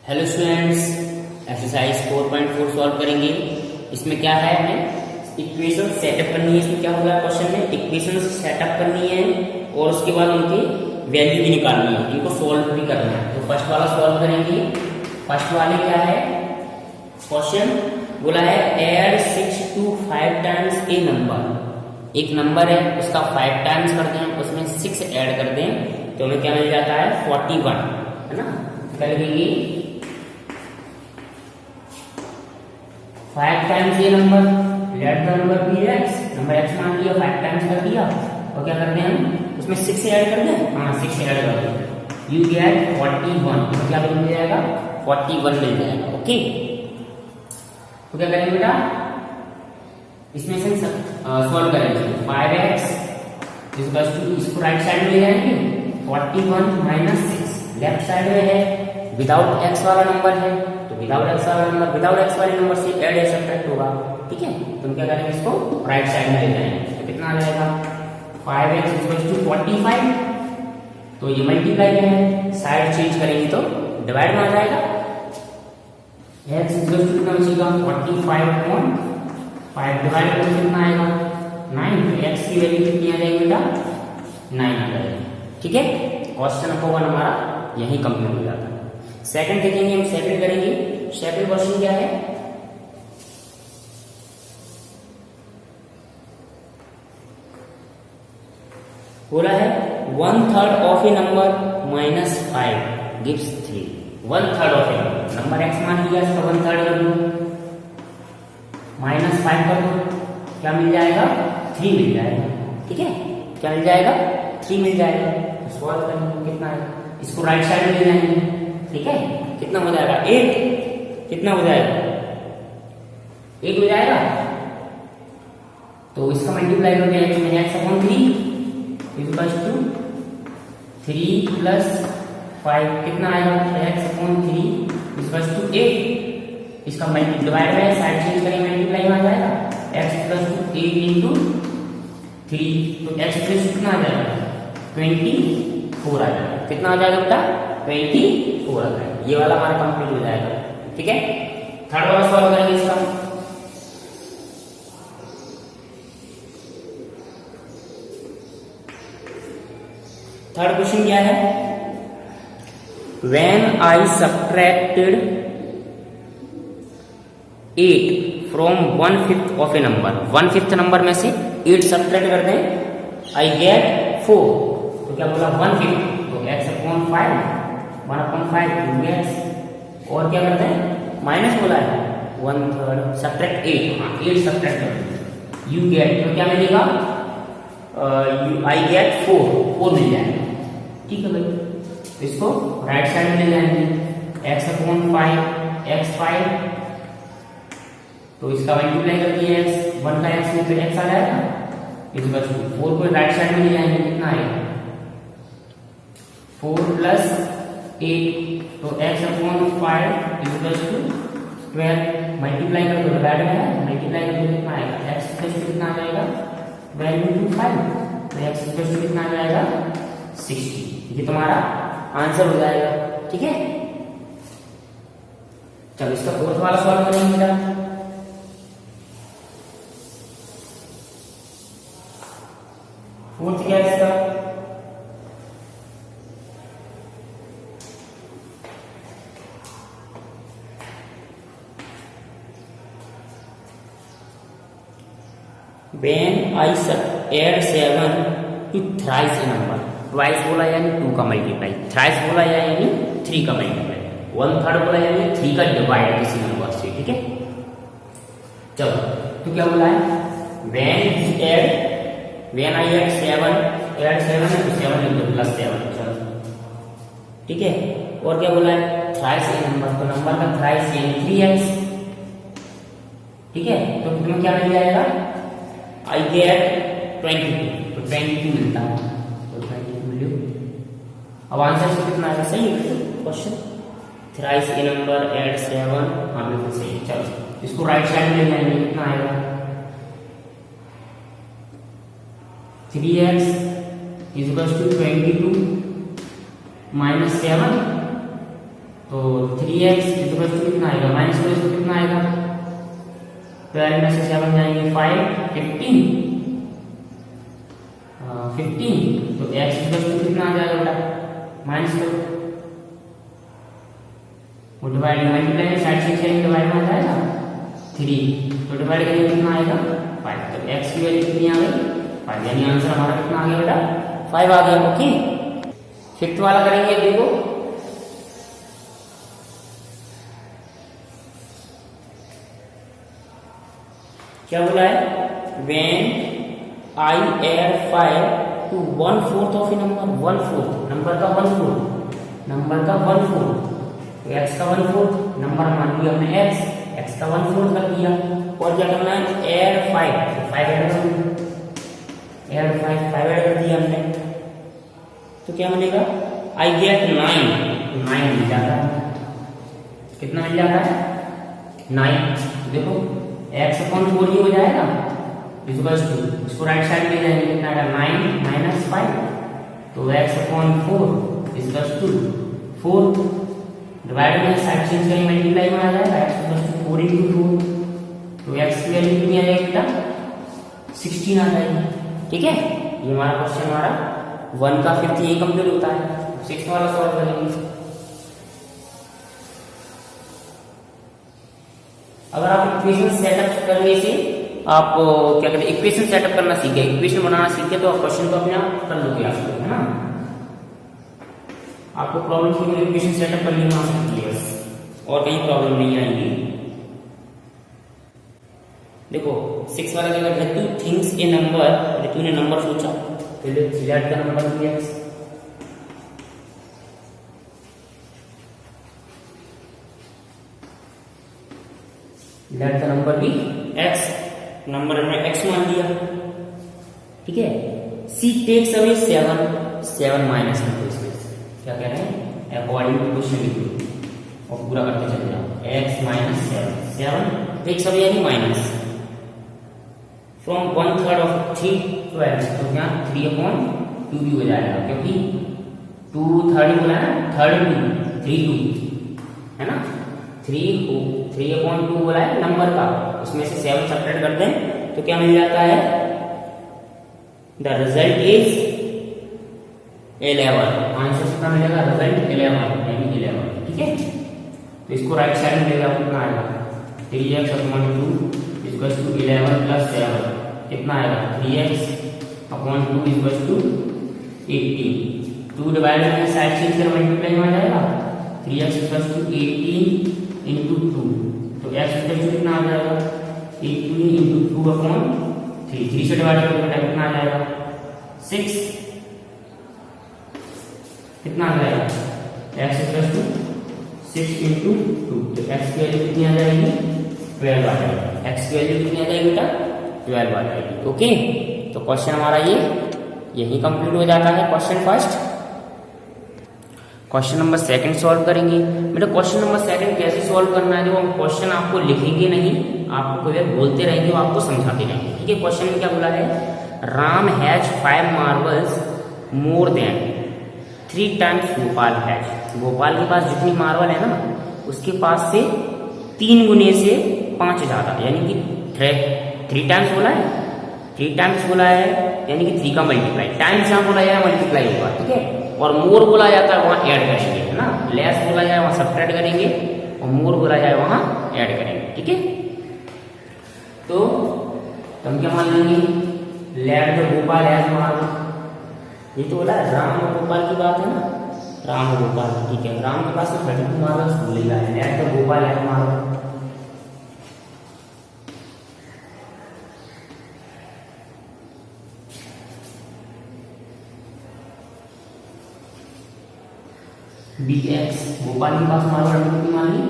Hello students, exercise 4.4 solve करेंगे। इसमें क्या है, हमें इक्वेशन सेटअप करनी है। इसमें क्या होगा क्वेश्चन में, इक्वेशन सेटअप करनी है और उसके बाद उनकी वैल्यू भी निकालनी है, इनको सॉल्व भी करना है। तो फर्स्ट वाला सॉल्व करेंगे। फर्स्ट वाले क्या है, क्वेश्चन बोला है add 6 to 5 times A number. एक नंबर है उसका 5 टाइम्स कर दें, उसमें 6 ऐड कर दें तो हमें क्या मिल जाता है 41, है ना। क्या लिखेंगे 5 टाइम्स ये number, let the number be x, number X मान लिया, 5 टाइम्स कर दिया और क्या करते हैं हम उसमें 6 ऐड कर दें। हाँ 6 ऐड कर दें, यू गेट 41। तो क्या मिल जाएगा 41 मिल जाएगा। ओके, तो क्या करेंगे बेटा, इसमें से सॉल्व करेंगे। 5x इसको राइट साइड में ले जाएंगे, 41 माइनस 6 लेफ्ट साइड में है, विदाउट एक्स वाला नंबर है तो विदाउट एक्स वाले नंबर से ऐड या सब्ट्रैक्ट होगा। ठीक है, तो हम क्या करेंगे, इसको राइट साइड में ले जाएंगे। तो कितना आ जाएगा 5x 45। तो ये मल्टीप्लाई है, साइड चेंज करेंगे तो डिवाइड में आ जाएगा। x कितना बचेगा 45/5 डिवाइड करके कितना आएगा 9। तो x की वैल्यू कितनी आ जाएगी बेटा 9 आ जाएगी। ठीक है, क्वेश्चन नंबर 1 हमारा यही कंप्लीट हो जाता है। सेकंड देखेंगे, हम सेकंड करेंगे। सेकंड क्वेश्चन क्या है, बोला है 1/3 of a number -5 gives 3। 1/3 of a number x मान लिया, इसका 1/3 कर दो, -5 कर दो, क्या मिल जाएगा 3 मिल जाएगा। ठीक है, क्या मिल जाएगा 3 मिल जाएगा। तो सॉल्व करेंगे, कितना है, इसको राइट साइड में ले जाएंगे। ठीक है, कितना हो जाएगा 8, कितना हो जाएगा 8 हो जाएगा। तो इसका मल्टीप्लाई करते हैं, x में x/3 इक्वल्स टू 3 + 5 कितना आएगा x/3 इक्वल्स टू 8। इसका डिवाइड में साइड चेंज करेंगे, मल्टीप्लाई में आ जाएगा x + 8 × 3। तो x कितना आ जाएगा 24 आ जाएगा। कितना आ जाएगा बेटा 24 आ जाएगा। ये वाला हमारा कंप्लीट हो जाएगा। ठीक है, थर्ड वाला सॉल्व करेंगे इसका। थर्ड क्वेश्चन क्या है, when I subtracted 8 from 1/5 of a number, 1/5 number में से 8 सब्ट्रैक्ट कर दें, I get 4। तो क्या बोला 1/5, तो x/5 1/5 और क्या करते हैं माइनस बोला है 1/3 सब्ट्रैक्ट 8। हाँ 8 सब्ट्रैक्ट कर, यू गेट, तो क्या मिलेगा आई गेट 4 मिल जाएगा। ठीक है भाई, इसको राइट साइड में ले जाएंगे, x/5 x5, तो इसका मल्टीप्लाई कर दिया x, 1 का x में फिर x आ जाएगा, इस बस 4 को राइट साइड में ले जाएंगे, कितना आएगा 4 + 8। तो x/5 इक्वल्स टू 12 मल्टीप्लाई कर दो, डिवाइड में है, मल्टीप्लाई कर दो कितना आएगा x कितना आ जाएगा 12 × 5। तो x कितना आ जाएगा 60। ये तुम्हारा आंसर हो जाएगा। ठीक है, चलो इसका फोर्थ वाला सॉल्व करेंगे बेटा। फोर्थ क्या है इसका, when I add 7 to thrice a number, twice बोला यानी 2 का मल्टीप्लाई, थ्राइस बोला यानी 3 का मल्टीप्लाई, 1/3 बोला यानी 3 का डिवाइड किसी नंबर से। ठीक है, चलो तो क्या बोला है when I add 7 है तो 7 + 7। चलो ठीक है, और क्या बोला है थ्राइस ए नंबर, तो नंबर का थ्राइस यानी 3x। ठीक है, तो तुम्हें क्या मिल जाएगा I get 22, तो 22 मिलता है। अब आंसर से कितना आएगा, सही है question, thrice a number add 7, हाँ बिल्कुल सही है। चलो इसको राइट साइड में ले जाएंगे, कितना आएगा 3x = 22 -7 तो 3x इक्वल टू कितना आएगा, माइनस 2 इसको कितना आएगा, 12 में से 7 जाएंगे 5, 15, तो x इक्वल टू कितना आ जाएगा बेटा, माइनस 2, वो डिवाइड मल्टीप्लाई में साइड से डिवाइड में आ जाएगा 3, तो डिवाइड करेंगे कितना आएगा 5, तो x की वैल्यू कितनी आ गई 5, यानी आंसर हमारा कितना आ गया बेटा 5 आ गया। ओके, फिफ्थ वाला करेंगे, देखो क्या बोला है, when I add 5 to 1/4 of a number, 1/4 number का 1/4, तो x का 1/4 नंबर मान लिया हमने x का 1/4 कर दिया, और क्या करना है add 5, तो 5 ऐड कर दिया हमने, तो क्या मिलेगा I get 9 मिल जाता है, कितना मिल जाता है 9, देखो x/4 ही हो जाएगा, इसको राइट साइड में जाएंगे, कितना आएगा 9 - 5, तो x/4 4, डिवाइड में साइड चेंज करेंगे मल्टीप्लाई में आ जाएगा, x/4 × 4, तो x की वैल्यू कितनी आ जाएगी बेटा 16 आ जाएगी। ठीक है, ये हमारा क्वेश्चन हमारा 1 का 5th यही कंप्लीट होता है। 6th वाला सॉल्व करेंगे। अगर आप इक्वेशन सेटअप करने से आप क्या कहते हैं इक्वेशन सेटअप करना सीख गए, इक्वेशन बनाना सीख गए, तो आप क्वेश्चन को अपने आप कर लोगे, आप है ना, आपको प्रॉब्लम की इक्वेशन सेटअप करनी आ सकती है बस, और कहीं प्रॉब्लम नहीं आएगी। देखो 6 वाला क्या कहता है, two things a number, Ritu ने नंबर सोचा, पहले लेट द नंबर दिया x, let the number be x, number में x मान लिया, ठीक है। सी टेक्स अवे 7 माइनस में, क्या कह रहे हैं अकॉर्डिंग टू क्वेश्चन लिखो और पूरा करते चले जाओ, x - 7 टेक्स अवे यानी माइनस फ्रॉम 1/3 ऑफ 3 12, तो क्या 3/2 भी हो जाएगा, क्योंकि 2/3 बोला है ना, 3/2 है ना, 3/2 बोला है नंबर का, उसमें से 7 सब्ट्रैक्ट कर दें तो क्या मिल जाता है, द रिजल्ट इज 11, आंसर कितना मिलेगा, रिजल्ट 11 यानी 11, ठीक है। तो इसको राइट साइड में लेगा, कितना आएगा 3x/2 = 11 + 7, कितना आएगा 3x/2 = 18, 2 डिवाइड में साइड चेंज कर मल्टीप्लाई में आ जाएगा, 3x = 18 × 2, तो x कितना आ जाएगा 18 × 2/3, 3 से डिवाइड करोगे बेटा कितना आ जाएगा 6, कितना आ जाएगा x = 6 × 2, तो x की वैल्यू कितनी आ जाएगी 12 आ जाएगी, x की वैल्यू कितनी आ जाएगी बेटा 12 आ जाएगी। ओके, तो क्वेश्चन हमारा ये यही कंप्लीट हो जाता है question first. Question number 2 solve करेंगे। बेटा क्वेश्चन नंबर 2 कैसे सॉल्व करना है, जो हम क्वेश्चन आपको लिखेंगे नहीं, आपको कोई बोलते रहेंगे, वो आपको समझाते रहेंगे, ठीक है। क्वेश्चन में क्या बोला है, Ram has 5 marbles more than 3 times Gopal has, Gopal के पास जितनी मार्बल है ना, उसके पास से 3 गुने से 5 ज्यादा, यानी कि 3 टाइम्स बोला है, 3 टाइम्स बोला है यानी कि 3 का मल्टीप्लाई, टाइम्स यहाँ बोला जाए मल्टीप्लाई होगा, ठीक है। और मोर बोला जाता है वहां ऐड करेंगे, है ना, लेस बोला जाए वहां सब्ट्रैक्ट करेंगे, और मोर बोला जाए वहां ऐड करेंगे, ठीक है। तो हम क्या मान लेंगे, let the Gopal has marble, ये तो बोला राम और गोपाल की बात है ना, राम और गोपाल, ठीक है, राम के पास 32 मार्बल्स बोलेगा, let the Gopal has marble, bx, Gopal के पास मार्बल कितनी मान ली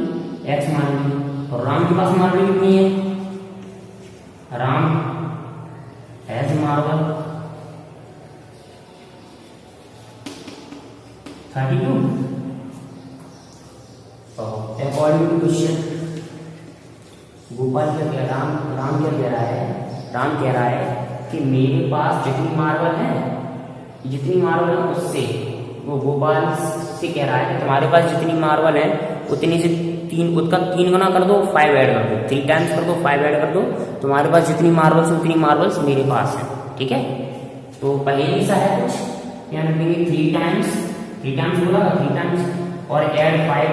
x मान ली, और राम के पास मार्बल कितनी है, Ram has marble 32, according to question Gopal क्या कह रहा है, राम क्या कह रहा है, राम कह रहा है कि मेरे पास जितनी मार्बल है उससे, वो गोपाल से कह रहा है कि तुम्हारे पास जितनी मार्बल है उतनी से तीन, उसका 3 गुना कर दो, 5 ऐड कर दो, 3 टाइम्स कर दो, 5 ऐड कर दो, तुम्हारे पास जितनी मार्बल्स उतनी मार्बल्स मेरे पास है। ठीक है, तो पहले सा है कुछ यहाँ रखेंगे 3 टाइम्स, 3 टाइम्स बोला 3 टाइम्स और ऐड 5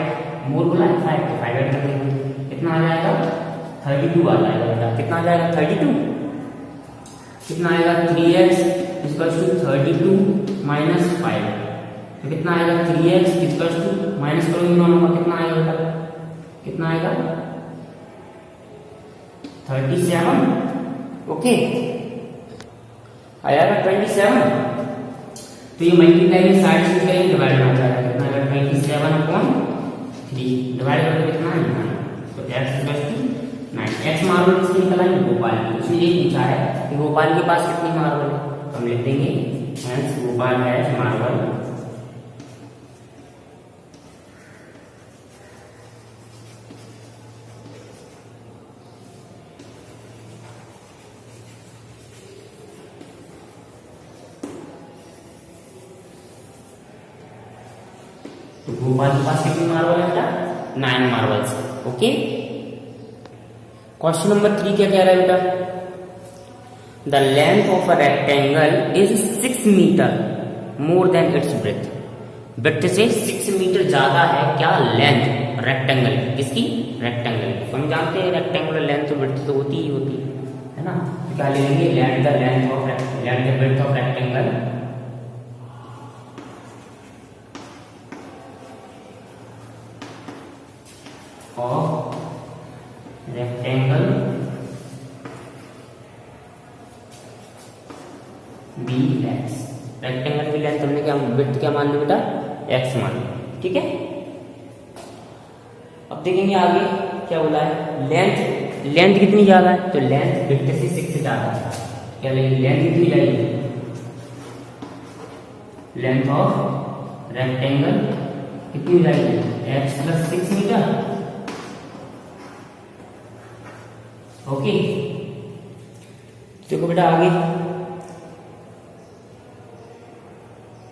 मोर बोला 5, तो 5 ऐड कर देंगे, कितना आ जाएगा 32 आ जाएगा बेटा। कितना आ जाएगा 32, कितना आएगा 3x इक्वल्स टू 32 माइनस 5, तो कितना आएगा 3x इक्वल्स टू, माइनस करो इन दोनों का, कितना आएगा बेटा, कितना आएगा 37। ओके, आया 27, तो ये मल्टीप्लाई में साइड से करेंगे, डिवाइड में आ जाएगा, कितना आएगा 27/3, डिवाइड करके कितना है 9, तो x equals to 9। x marble किसकी निकला है, गोपाल की। उसने ये पूछा है कि गोपाल के पास कितनी मार्बल है, तो हम लिख देंगे हेंस गोपाल हैज मार्बल तो गोपाल के पास कितनी मार्बल है बेटा, 9 मार्बल्स। ओके, क्वेश्चन नंबर 3 क्या कह रहा है बेटा, the length of a rectangle is 6 metre more than its breadth. Breadth से 6 मीटर ज्यादा है क्या लेंथ रेक्टेंगल, किसकी, रेक्टेंगल। तो हम जानते हैं रेक्टेंगुलर लेंथ तो ब्रेथ तो होती ही होती है ना, तो क्या ले लेंगे length the breadth of rectangle of rectangle be X. Rectangle की लेंथ हमने क्या विड्थ क्या मान ली बेटा, एक्स मान ली। ठीक है, अब देखेंगे आगे क्या बोला है, लेंथ कितनी ज्यादा है, तो लेंथ विड्थ से 6 से ज्यादा है, क्या लेंगे लेंथ कितनी जाएगी, लेंथ ऑफ रेक्टेंगल कितनी जाएगी x + 6 मीटर। ओके, देखो बेटा आगे,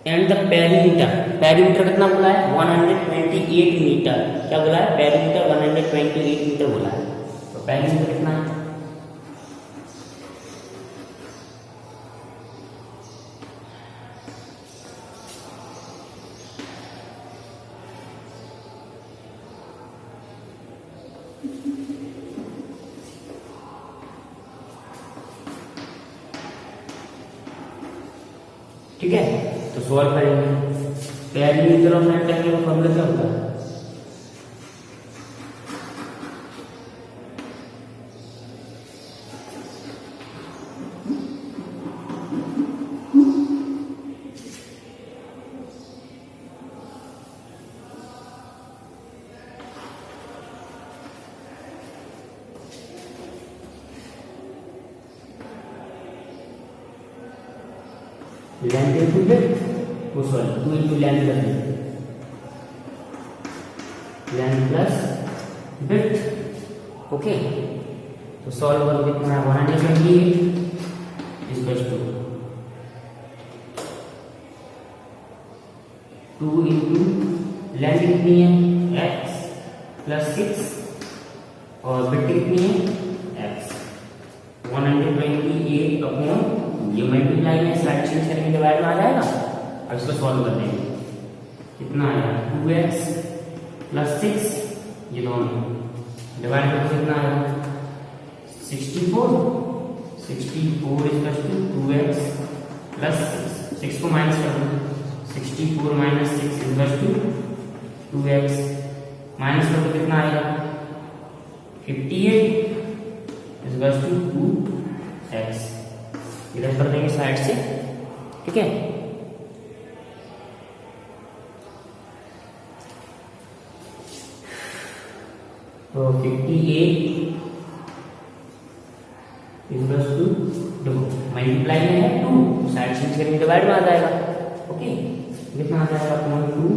एंड द पेरीमीटर कितना बोला है 128 मीटर, क्या बोला है पेरीमीटर 128 मीटर बोला है, तो पेरीमीटर कितना है, ठीक है, तो सॉल्व करेंगे। पेरीमीटर ऑफ रेक्टेंगल का फॉर्मूला क्या होता है, लेंथ इनटू विड्थ, वो sorry 2 into length plus width. Okay, तो सॉल्व करो कितना 128 इक्वल्स टू 2 इंटू लेंथ कितनी है x + 6 और विड्थ कितनी है x, 128 अपॉन ये मल्टीप्लाई में साइड चेंज करके डिवाइड में आ जाएगा। अब इसको सॉल्व कर देंगे, कितना आएगा 2x + 6, ये दोनों डिवाइड करके कितना आएगा 64 इक्वल्स टू 2x + 6 को माइनस कर दो, 64 - 6 इक्वल्स टू 2x, माइनस कर दो कितना आएगा 58 इक्वल्स टू 2x, इधर कर देंगे साइड से। ठीक है, तो 58 इक्वल्स टू, देखो मल्टीप्लाई में है 2, साइड चेंज करके डिवाइड में आ जाएगा। ओके, कितना आ जाएगा 2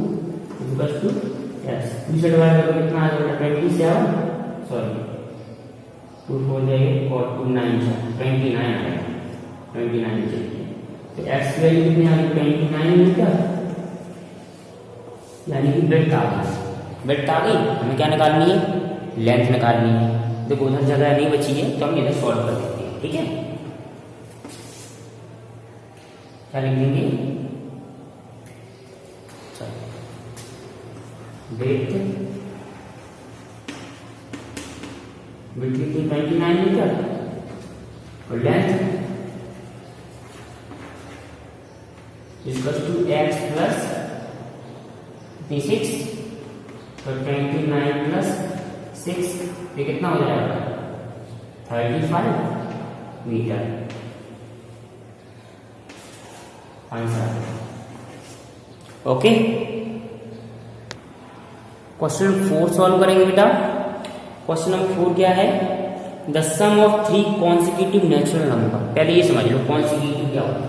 इक्वल्स टू x, 2 से डिवाइड करो कितना आ जाएगा 27, सॉरी 2 4 जाएगा और 2 9 29 आएगा, 29 चाहिए, तो x की वैल्यू कितनी आ गई 29 मीटर, यानी कि ब्रेथ आ गई। विड्थ आ गई, हमें क्या निकालनी है, लेंथ निकालनी है। देखो उधर जगह नहीं बची है तो हम इधर सॉल्व कर देते हैं, ठीक है। क्या लिख देंगे, विड्थ 29 मीटर और length equal to x plus 6, तो 29 प्लस 6 ये कितना हो जाएगा, 35 metre answer. Okay, question 4 solve करेंगे बेटा। क्वेश्चन नंबर 4 क्या है, the sum of 3 consecutive natural number. पहले ये समझ लो कॉन्सिक्यूटिव क्या होता है।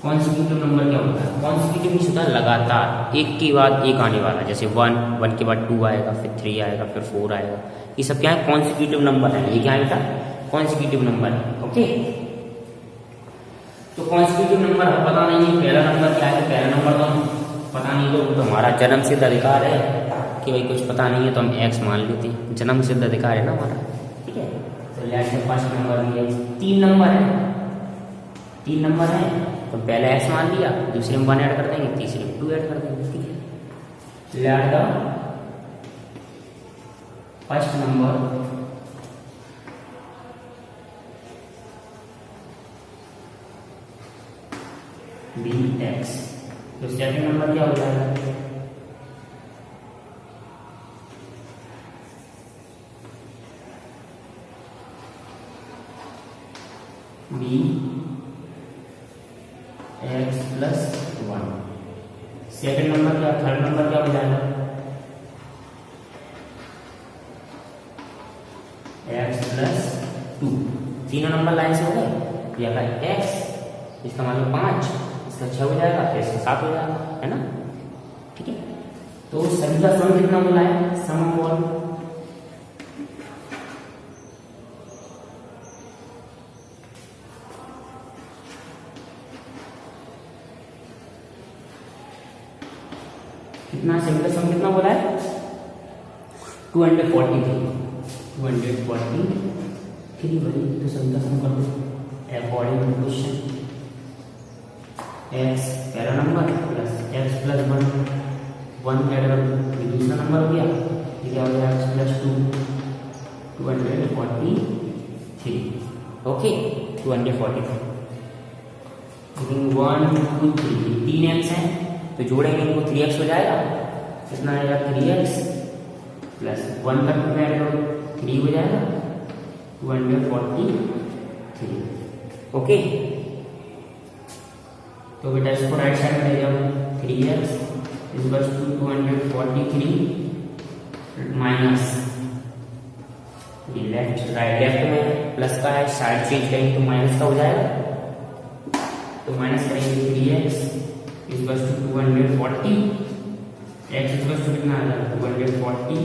कॉन्सिक्यूटिव नंबर क्या होता है, कॉन्सिक्यूटिव मीन्स होता है लगातार, एक के बाद एक आने वाला। जैसे 1 के बाद 2 आएगा, फिर 3 आएगा, फिर 4 आएगा। ये सब क्या है, कॉन्सिक्यूटिव नंबर है। ये क्या है बेटा, कॉन्सिक्यूटिव नंबर है। ओके, तो कॉन्सिक्यूटिव नंबर पता नहीं है पहला नंबर क्या है, पहला नंबर तो पता नहीं, तो हमारा जन्म सिद्ध अधिकार है कि भाई कुछ पता नहीं है तो हम एक्स मान लेते हैं, जन्म सिद्ध अधिकार है ना हमारा, ठीक है। तो लेट्स से फर्स्ट नंबर भी है, 3 नंबर है, 3 नंबर है तो पहले एक्स मान लिया, दूसरे में 1 ऐड कर देंगे, तीसरे में 2 ऐड कर देंगे, ठीक है। Let the first number be X, तो सेकंड नंबर क्या हो जाएगा, be X plus 1। Second number क्या, थर्ड नंबर क्या हो जाएगा, एक्स प्लस 2। तीनों नंबर लाइन से हो गए, यह एक्स, इसका मतलब 5, इसका 6 हो जाएगा, फिर इसका 7 हो जाएगा, है ना, ठीक है। तो सभी का सम कितना बोला है, सम ऑफ ऑल कितना, सभी का सम कितना बोला है, 243 बड़ी, तो सभी का सम कर दो अकॉर्डिंग टू क्वेश्चन। एक्स पहला number plus x plus 1 add कर दो, ये दूसरा नंबर हो गया, ये क्या हो गया, एक्स प्लस 2, 243। ओके, 243, लेकिन 1 2 3 3 एक्स हैं तो जोड़ेंगे इनको, 3x हो जाएगा, कितना आएगा, 3x प्लस 1 का 2 ऐड करो, 3 हो जाएगा, 243। ओके, तो बेटा इसको राइट साइड में ले जाओ, 3x इक्वल्स टू 243 माइनस ये लेफ्ट में प्लस का है, साइड चेंज करेंगे तो माइनस का हो जाएगा, तो माइनस करेंगे 3x equals to 240, x equals to कितना आ जाएगा, 240/3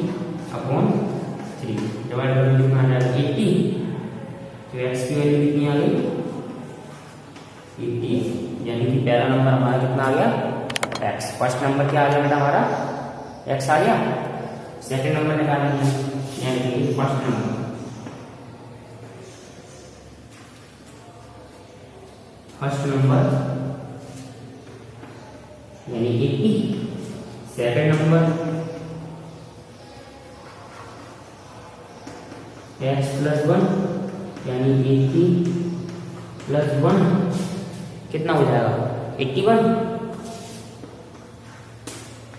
डिवाइड कर कितना आ जाएगा, 80। तो x की वैल्यू कितनी आ गई, 80, यानी कि पहला नंबर हमारा कितना आ गया, x। फर्स्ट नंबर क्या आ गया बेटा हमारा, x आ गया। सेकंड नंबर निकालेंगे, यानी कि फर्स्ट नंबर यानी 80, सेकंड नंबर x प्लस 1 यानी 80 प्लस 1 कितना हो जाएगा, 81।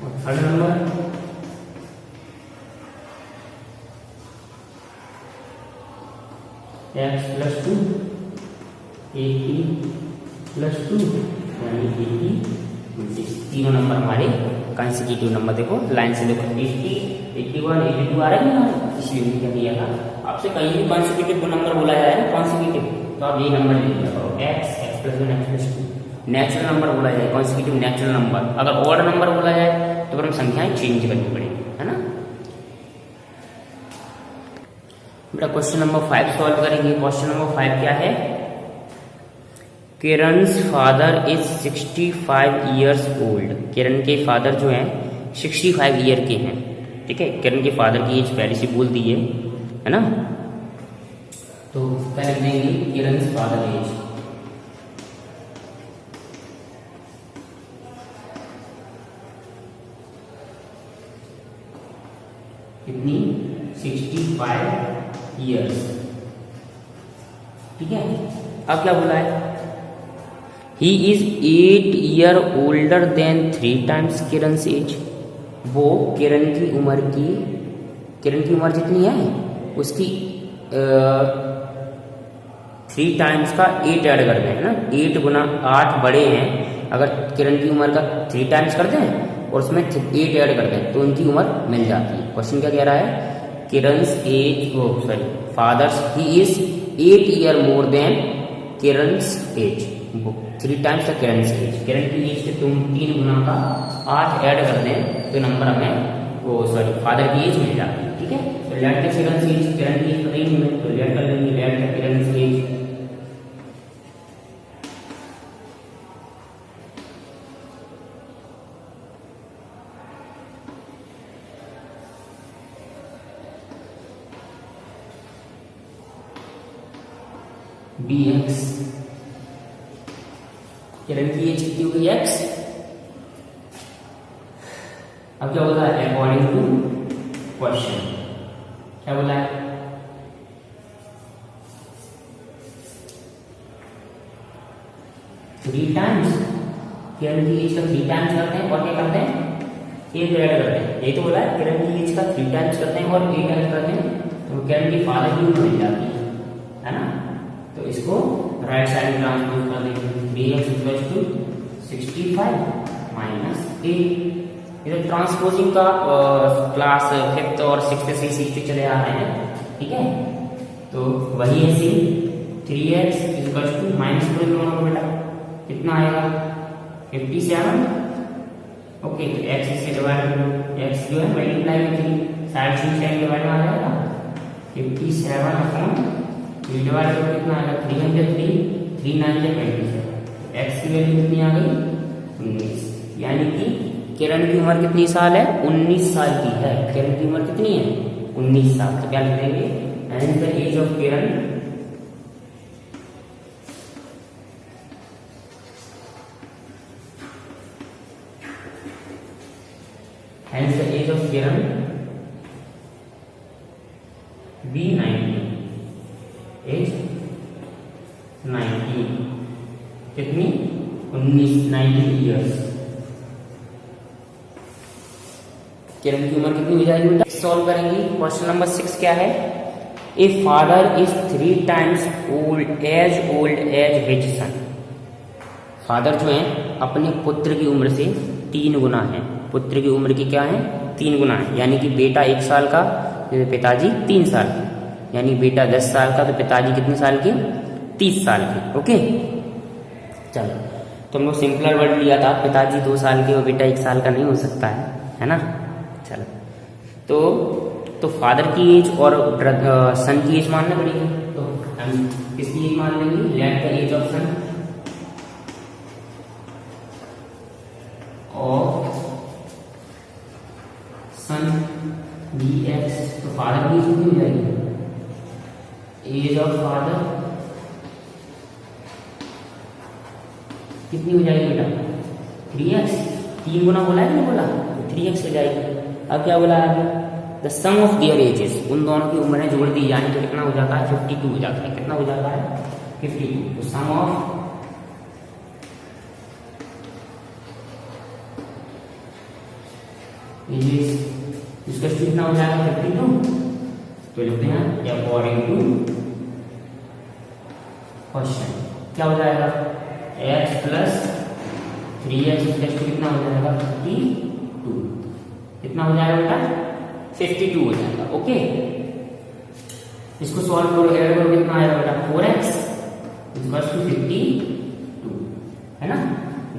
और third number x plus 2 80 plus 2 यानी 80 तीनों नंबर हमारे कंसेक्यूटिव नंबर। देखो लाइन से देखो 80 81 82 आ रहा है ना, इसलिए क्या दिया था आपसे, कहीं भी कंसेक्यूटिव नंबर बोला जाए ना कंसेक्यूटिव, तो आप ये नंबर लिख दिया करो, x plus 1 x plus 2। Natural number बोला जाए कंसेक्यूटिव नेचुरल नंबर, अगर ऑड नंबर बोला जाए तो फिर हम संख्याएं चेंज करनी पड़ेगी, है ना। बेटा क्वेश्चन नंबर 5 सॉल्व करेंगे। क्वेश्चन नंबर 5 क्या है? किरण's फादर इज 65 ईयर्स ओल्ड। किरण के फादर जो हैं 65 ईयर के हैं। ठीक है, किरण के फादर की एज पहले से बोल दी है ना। तो क्या लिख देंगे? किरण's फादर एज कितनी? 65 ईयर्स। ठीक है, अब क्या बोला है? He is 8 year older than 3 times Kiran's age. वो किरण की उम्र जितनी है उसकी 3 टाइम्स का 8 ऐड कर दें, है ना। 8 गुना 8 बड़े हैं, अगर किरण की उम्र का 3 टाइम्स कर दें और उसमें 8 ऐड कर दें तो उनकी उम्र मिल जाती है। क्वेश्चन क्या कह रहा है? Kiran's age father's he is 8 year more than Kiran's age. 3 times का किरण's एज। किरण की एज से तुम 3 गुना का 8 ऐड कर दें तो नंबर हमें फादर की एज मिल जाती है। ठीक है, तो लेट द किरण's एज, किरण की एज पता ही नहीं है तो लेट कर लेंगे, लेट द किरण's एज bx। किरण की एज कितनी हो गई? x। अब क्या बोला है? अकॉर्डिंग टू क्वेश्चन क्या बोला है? थ्री टाइम्स किरण की एज का 3 टाइम्स करते हैं और क्या करते हैं? 8 ऐड करते हैं। यही तो बोला है, किरण की एज का 3 टाइम्स करते हैं और 8 ऐड करते हैं तो किरण की फादर की उम्र मिल जाती है ना। तो इसको राइट साइड में ट्रांसपोज कर देंगे। bx equals to 65 minus 8। इधर ट्रांसपोजिंग का क्लास 5th और 6th से सीखते चले आ रहे हैं। ठीक है, तो वही है same. 3x equals to minus कर दो बेटा, कितना आएगा? 57। ओके, तो x से डिवाइड कर दो। x जो है मल्टीप्लाई में 3 साइड से डिवाइड में आ जाएगा। 57 अपॉन 3 डिवाइड करो कितना आएगा? 303, 3 9 27। x की वैल्यू कितनी आ गई? 19। यानी कि किरण की उम्र कितनी साल है? 19 साल की है। किरण की उम्र कितनी है? 19 साल। तो क्या लिख देंगे? And the age of Kiran hence the age of Kiran be 19, age 19, कितनी? 19 ईयर्स। किरण की उम्र कितनी हो जाएगी बेटा? सॉल्व करेंगे। क्वेश्चन नंबर 6 क्या है? A father is 3 times old age his son. Father जो है अपने पुत्र की उम्र से 3 गुना है। पुत्र की उम्र की क्या है? 3 गुना है। यानी कि बेटा 1 साल का तो पिताजी 3 साल के, यानी बेटा 10 साल का तो पिताजी कितने साल के? 30 साल के। ओके, चलो तो हम लोग सिंपलर वर्ड लिया था, पिताजी 2 साल के और बेटा 1 साल का नहीं हो सकता है ना। चलो तो फादर की एज और सन की एज मानना पड़ेगी। तो हम किसकी एज मान लेंगे? लेट द एज ऑफ सन और सन bx। तो फादर की एज कितनी हो जाएगी? एज ऑफ फादर कितनी हो जाएगी बेटा? 3x। 3 गुना बोला है ना, बोला तो 3x हो जाएगी। अब क्या बोला है? The sum of their ages, उन दोनों की उम्रें जोड़ दी यानी तो कितना हो जाता है? 52 हो जाता है। कितना हो जाता है? 52। तो सम ऑफ इसका कितना हो जाएगा? 52। तो लिखते हैं अकॉर्डिंग टू क्वेश्चन क्या हो जाएगा? x प्लस 3x प्लस कितना हो जाएगा? 52। कितना हो जाएगा बेटा? 52 हो जाएगा। ओके, इसको सॉल्व करो, ऐड करो, कितना आएगा बेटा? 4x इक्वल्स टू 52, है ना।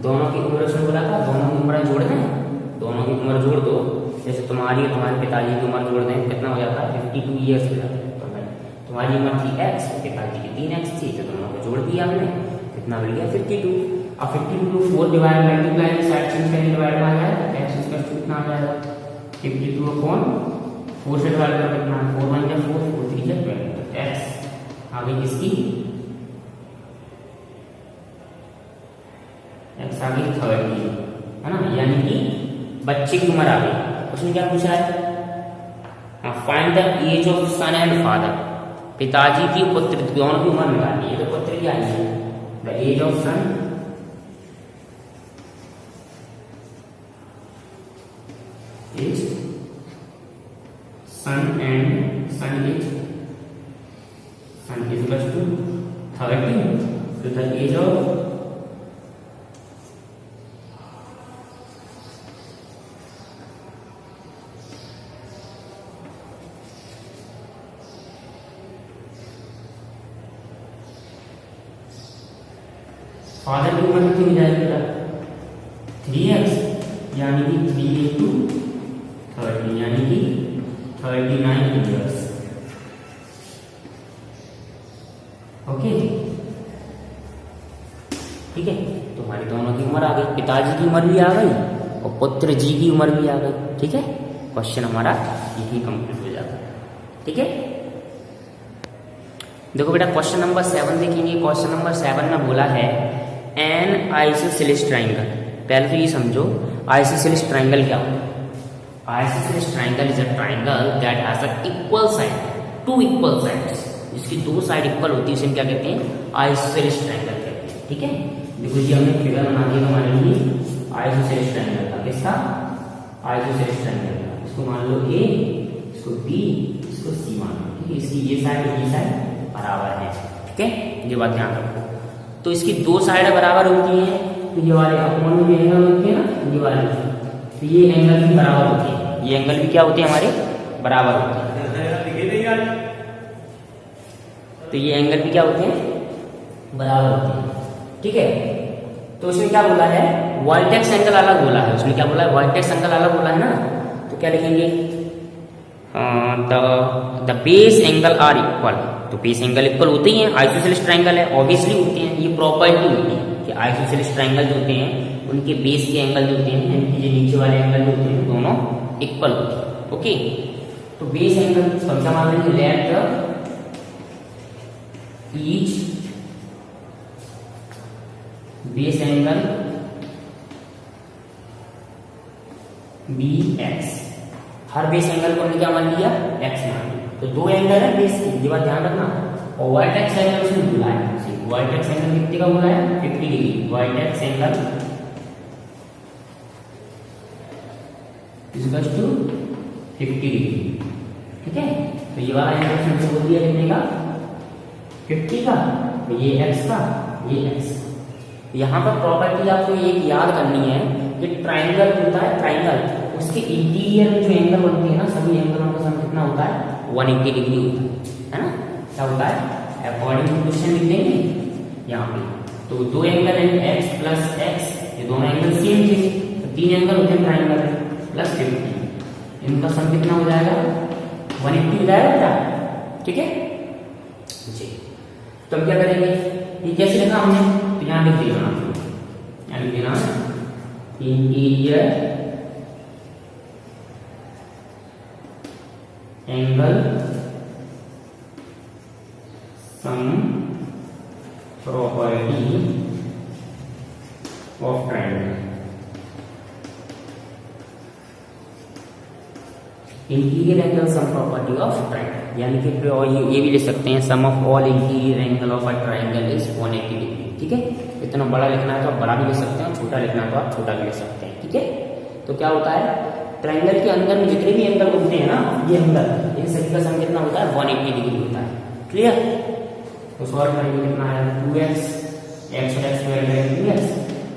दोनों की उम्र से बोला था, दोनों की उम्र जोड़ दें, दोनों की उम्र जोड़ दो। जैसे तुम्हारे पिताजी की उम्र जोड़ दें, कितना हो जाता है? 52 ईयर्स हो जाता है। तो तुम्हारी उम्र थी x, पिताजी की 3x थी, तो दोनों को जोड़ दिया हमने, कितना मिल गया 52। अब 52 को 4 डिवाइड मल्टीप्लाई साइड चेंज करके डिवाइड में आ जाएगा, x इसका कितना आ जाएगा 52 अपॉन 4 से डिवाइड कर कितना 4 1 या 4 4 3 या 12, तो x आ गई किसकी, x आ गई 30, है ना, यानी कि बच्चे की उम्र आ गई। उसमें क्या पूछा है, find the age of son and father, पिताजी की पुत्र दोनों की उम्र निकालनी है, तो पुत्र की आई है the age of son age, son and son is equal to 30, तो द एज ऑफ फादर की उम्र कितनी हो जाएगी बेटा 3x, यानी कि 3 into 30 यानी कि 39 years। ओके, ठीक है, तुम्हारी दोनों की उम्र आ गई, पिताजी की उम्र भी आ गई और पुत्र जी की उम्र भी आ गई। ठीक है, क्वेश्चन हमारा यही कंप्लीट हो जाता है। ठीक है, देखो बेटा क्वेश्चन नंबर 7 देखेंगे। क्वेश्चन नंबर 7 में बोला है एन आइसोसेलेस ट्राइंगल। पहले तो ये समझो आइसोसेलेस ट्राइंगल क्या होता है। Isosceles triangle is a triangle that has a equal side, 2 equal sides, जिसकी 2 साइड इक्वल होती है, इसे हम क्या कहते हैं आइसोसेलेस ट्राइंगल कहते हैं। ठीक है, देखो ये हमने फिगर बना दिया हमारे लिए आइसोसेलेस ट्राइंगल का, किसका आइसोसेलेस ट्राइंगल का। इसको मान लो ए, इसको बी, इसको सी मान लो। ठीक है, इसकी ये साइड बराबर है। ठीक है, ये बात ध्यान रखो। तो इसकी 2 साइड बराबर होती है, तो ये वाले अपॉन में एंगल होते हैं ना, ये वाले, तो ये एंगल भी बराबर होते हैं, ये एंगल भी क्या होते हैं हमारे बराबर होते हैं। तो ये एंगल भी क्या होते हैं बराबर होते हैं। ठीक है, तो उसमें क्या बोला है वर्टेक्स एंगल अलग बोला है, उसमें क्या बोला है वर्टेक्स एंगल अलग बोला है ना, तो क्या लिखेंगे the base angle are equal. तो बेस एंगल इक्वल होते ही हैं, आइसोसेलेस ट्राइंगल है ऑब्वियसली होते हैं, ये प्रॉपर्टी होती है कि आइसोसेलेस ट्राइंगल जो होते हैं उनके बेस के एंगल जो होते हैं, यानी कि नीचे वाले एंगल जो होते हैं दोनों इक्वल होते हैं। ओके, तो बेस एंगल कौन सा मान लेंगे, let the each base angle be x. हर बेस एंगल को हमने क्या मान लिया एक्स मान लिया। तो 2 एंगल है बेस की, ये बात ध्यान रखना। और वर्टेक्स एंगल उसने बुलाया, वर्टेक्स एंगल कितने का बुलाया 50 degree. Vertex angle is equal to 50 degree. ठीक है, तो ये वाला एंगल उसने बोल दिया कितने का 50 का, तो ये एक्स का, ये एक्स। यहाँ पर प्रॉपर्टी आपको एक याद करनी है कि ट्राइंगल होता है, ट्राइंगल उसके इंटीरियर में जो एंगल बनते हैं ना, सभी एंगलों का सम कितना होता है 180 डिग्री होता है ना। क्या होता है अकॉर्डिंग टू क्वेश्चन लिख देंगे यहाँ पे। तो 2 एंगल है x प्लस एक्स, ये दोनों एंगल सेम थे, तो 3 एंगल होते हैं ट्राइंगल प्लस 50, इनका सम कितना हो जाएगा 180 हो जाएगा। ठीक है जी, तो हम क्या करेंगे, ये कैसे लिखा हमने, तो यहाँ लिख दिया interior angle sum property of triangle. Interior angle sum property of triangle, यानी कि और ये भी लिख सकते हैं sum of all interior angle of a triangle is 180 degree. ठीक है, इतना बड़ा लिखना है तो आप बड़ा भी लिख सकते हैं, छोटा लिखना है तो आप छोटा भी लिख सकते हैं। ठीक है, तो क्या होता है ट्राइंगल के अंदर में जितने भी एंगल होते हैं ना, ये एंगल इन सभी का सम कितना होता है 180 डिग्री होता है। क्लियर, तो सॉल्व करेंगे कितना है 2x, x और x स्क्वायर करेंगे 2x,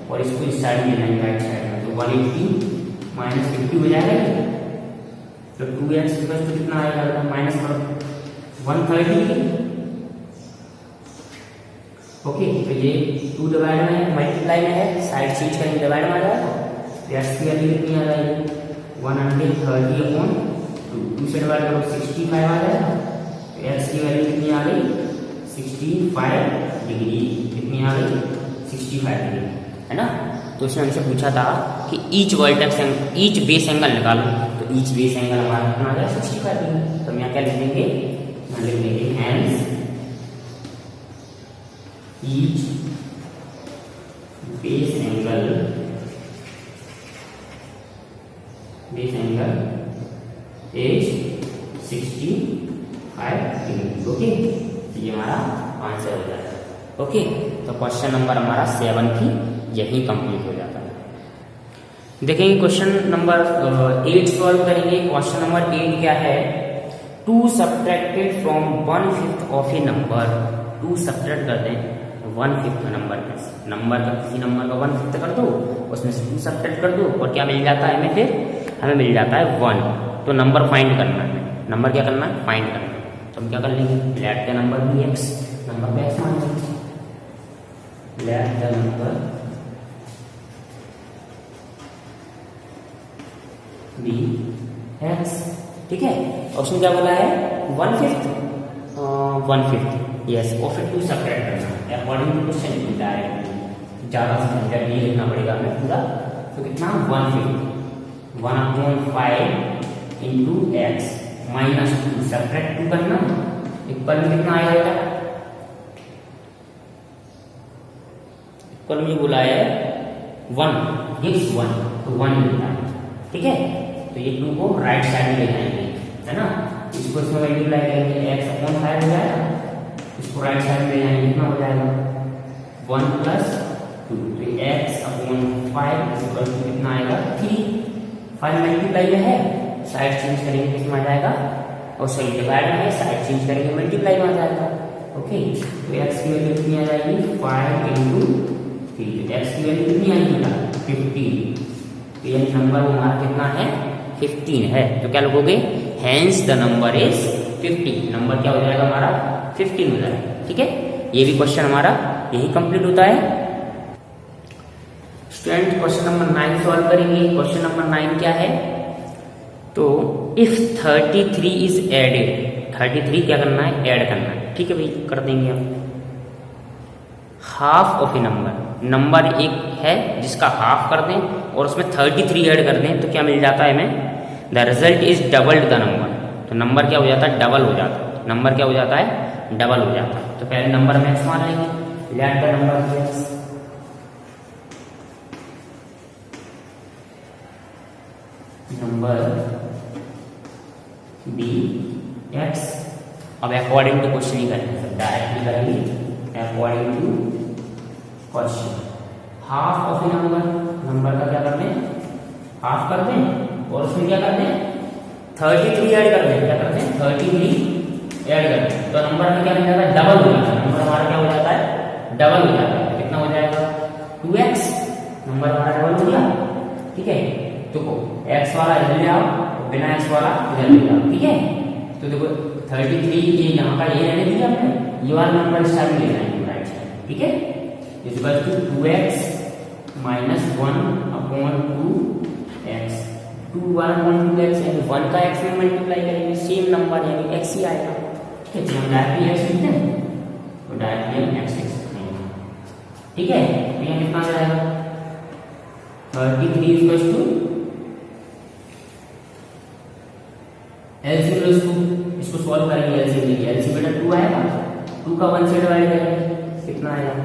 और इसको इस साइड में लाएंगे राइट साइड में, तो 180 माइनस 50 हो जाएगा। तो 2x कितना आएगा माइनस 130। ओके, तो ये 2 डिवाइड में है, मल्टीप्लाई में है, साइड चेंज करेंगे डिवाइड में आ जाएगा। x की वैल्यू कितनी आ जाएगी 130 अपॉन 2 से डिवाइड करो 65 आ जाएगा, तो एक्स की वैल्यू कितनी आ गई 65 डिग्री, कितनी आ गई 65 डिग्री, है ना। तो उसने हमसे पूछा था कि each vertex angle, each base angle निकालो, तो ईच बेस एंगल हमारा कितना आ गया 65 डिग्री। तो हम यहाँ क्या लिख देंगे, यहाँ लिख देंगे hence each base angle is 65 degree. Okay, ये हमारा आंसर हो जाता है। ओके, तो क्वेश्चन नंबर हमारा 7 की यही कंप्लीट हो जाता है। देखेंगे क्वेश्चन नंबर 8 सॉल्व करेंगे। क्वेश्चन नंबर 8 क्या है, 2 subtracted from 1/5 of a number. 2 subtract कर दें 1/5 नंबर में से, नंबर का किसी नंबर का 1/5 कर दो, उसमें से 2 सब्ट्रैक्ट कर दो, और क्या मिल जाता है हमें, फिर हमें मिल जाता है 1। तो नंबर फाइंड करना है, नंबर क्या करना है, फाइंड करना है। तो हम क्या कर लेंगे, let the number be x, number पे एक्स मान लेंगे, let the number be x, ठीक है। और उसमें क्या बोला है 1/5 यस, और फिर 2 सब्ट्रैक्ट करना है अकॉर्डिंग टू क्वेश्चन, डायरेक्टली ज़्यादा से ज़्यादा ये लिखना पड़ेगा हमें पूरा। तो कितना 1/5 1/5 इंटू एक्स माइनस 2 सब्ट्रैक्ट 2 करना, इक्वल में कितना आएगा, इक्वल में बोला है 1 गिव्स 1, तो 1 मिलता है, ठीक है। तो ये 2 को राइट साइड में ले जाएंगे, है ना। इसको इसमें मल्टीप्लाई करेंगे, x अपॉन 5 हो जाएगा, इसको राइट साइड में ले जाएंगे, कितना हो जाएगा 1 + 2, तो x अपॉन 5 इक्वल टू कितना आएगा 3। 5 मल्टीप्लाई में है, साइड चेंज करेंगे कितना आ जाएगा, और सही डिवाइड में साइड चेंज करेंगे मल्टीप्लाई में आ जाएगा। ओके, तो x की वैल्यू कितनी आ जाएगी 5 × 3, तो x की वैल्यू कितनी आएगी 15। तो ये नंबर हमारा कितना है 15 है, तो क्या लिखोगे, hence the number is 15, number क्या हो जाएगा हमारा 15 हो जाएगा, ठीक है। ये भी क्वेश्चन हमारा यही कंप्लीट होता है। स्टूडेंट क्वेश्चन नंबर 9 सॉल्व करेंगे। क्वेश्चन नंबर 9 क्या है, तो इफ 33 इज एडेड, 33 क्या करना है, ऐड करना है, ठीक है भाई, कर देंगे हम। Half of a number, number एक है जिसका हाफ कर दें और उसमें 33 ऐड कर दें, तो क्या मिल जाता है हमें, the result is doubled the number. तो नंबर क्या हो जाता है, डबल हो जाता है, नंबर क्या हो जाता है, डबल हो जाता है। तो पहले नंबर में एक्स मान लेंगे, let the number x, number be x. अब अकॉर्डिंग टू क्वेश्चन ही करेंगे, सब डायरेक्टली करेंगे according to question. Half of a number, number का क्या कर दें, हाफ कर दें, और उसमें क्या कर दें 33 ऐड कर दें, क्या कर दें 33 ऐड कर दें, तो नंबर में क्या हो जाता है, डबल हो जाता है, नंबर हमारा क्या हो जाता है, डबल हो जाता है। कितना हो जाएगा 2x, नंबर हमारा डबल हो गया, ठीक है। तो x वाला इधर ले आओ, बिना x वाला इधर ले आओ, ठीक है। तो देखो 33 ये यहाँ का ये रहने दिया हमने, ये वाला नंबर इस साइड में ले जाएंगे राइट साइड, ठीक है। Equal to 2x - 1/2x, 2/2x यानी 1 का x में मल्टीप्लाई करेंगे, सेम नंबर यानी x ही आएगा, ठीक है। हम डायरेक्टली x लिखते हैं, तो डायरेक्टली हम x लिख सकते हैं, ठीक है। तो यहाँ कितना आ जाएगा 33 इक्वल टू LCM लो, इसको सॉल्व करेंगे, LCM लेंगे, LCM बेटा 2 आएगा, 2 का 1 से डिवाइड करेंगे, कितना आएगा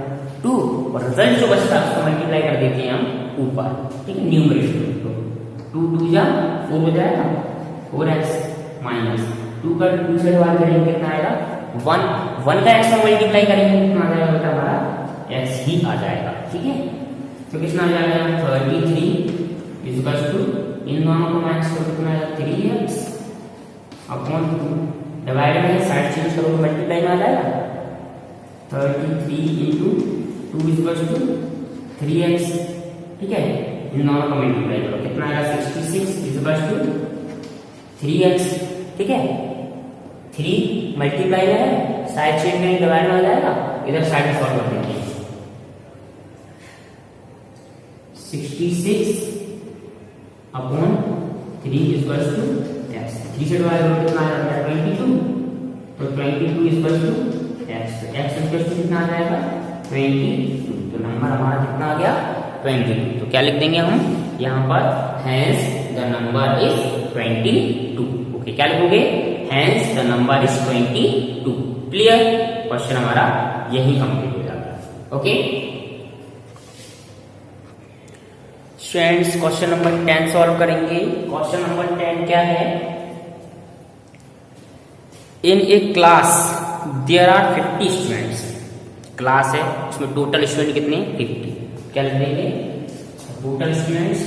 2, और रिजल्ट जो बचता है उसको मल्टीप्लाई कर देते हैं हम ऊपर, ठीक है, न्यूमरेटर। तो 2 2 जा 4 हो जाएगा, 4x माइनस 2 का 2 से डिवाइड करेंगे, कितना आएगा 1 का x में मल्टीप्लाई करेंगे, कितना आ जाएगा बेटा हमारा x ही आ जाएगा, ठीक है। तो कितना आ जाएगा 33 इक्वल टू, इन दोनों को माइनस करो, कितना आएगा 3x अपॉन 2, डिवाइड में साइड चेंज करो तो मल्टीप्लाई में आ जाएगा, 33 × 2 इक्वल टू 3x, ठीक है। इन दोनों को मल्टीप्लाई करो, कितना आएगा 66 इक्वल टू 3x, ठीक है। 3 मल्टीप्लाई में है, साइड चेंज में डिवाइड में आ जाएगा, इधर साइड सॉल्व कर देंगे, 66 अपॉन 3 इक्वल टू x, 3 से डिवाइड करो कितना आएगा 22, तो 22 equal to x, x equal to कितना आ जाएगा 22, तो नंबर हमारा कितना आ गया 22। तो क्या लिख देंगे हम यहाँ पर, hence the number is 22। Okay, क्या लिखोगे, hence the number is 22। Clear, question हमारा यही कंप्लीट हो जाता है। Okay students, question number 10 solve करेंगे। क्वेश्चन नंबर 10 क्या है, in a class there are 50 students. Class है, उसमें टोटल स्टूडेंट कितने 50। क्या लिख देंगे, टोटल स्टूडेंट्स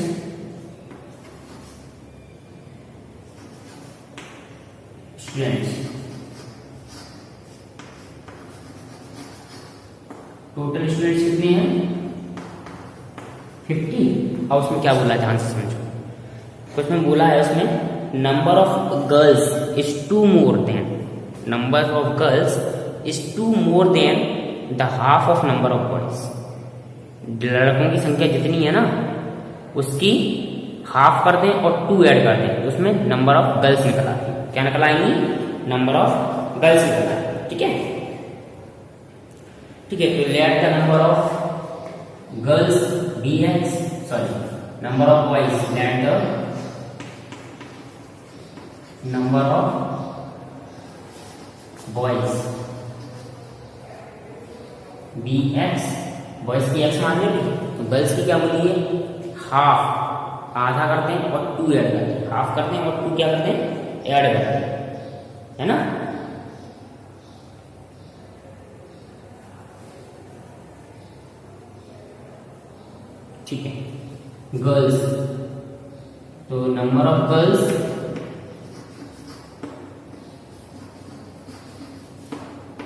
टोटल स्टूडेंट्स कितने हैं 50। और उसमें क्या बोला, ध्यान से समझो। कुछ में बोला है उसमें, number of girls is 2 more than, number of girls is 2 more than the half of number of boys. लड़कों की संख्या जितनी है ना उसकी हाफ कर दें और 2 ऐड कर दें, तो उसमें नंबर ऑफ गर्ल्स निकल आती है। क्या निकल आएंगी, नंबर ऑफ गर्ल्स निकल आएंगी। ठीक है, ठीक है। तो let the number of girls be x, sorry number of boys, let the number of boys be x, boys की एक्स मान लेंगे, तो गर्ल्स की क्या बोली है हाफ, आधा करते हैं और 2 ऐड करते हैं, हाफ करते हैं और 2 क्या करते हैं ऐड करते हैं, है ना। ठीक है, गर्ल्स, तो नंबर ऑफ गर्ल्स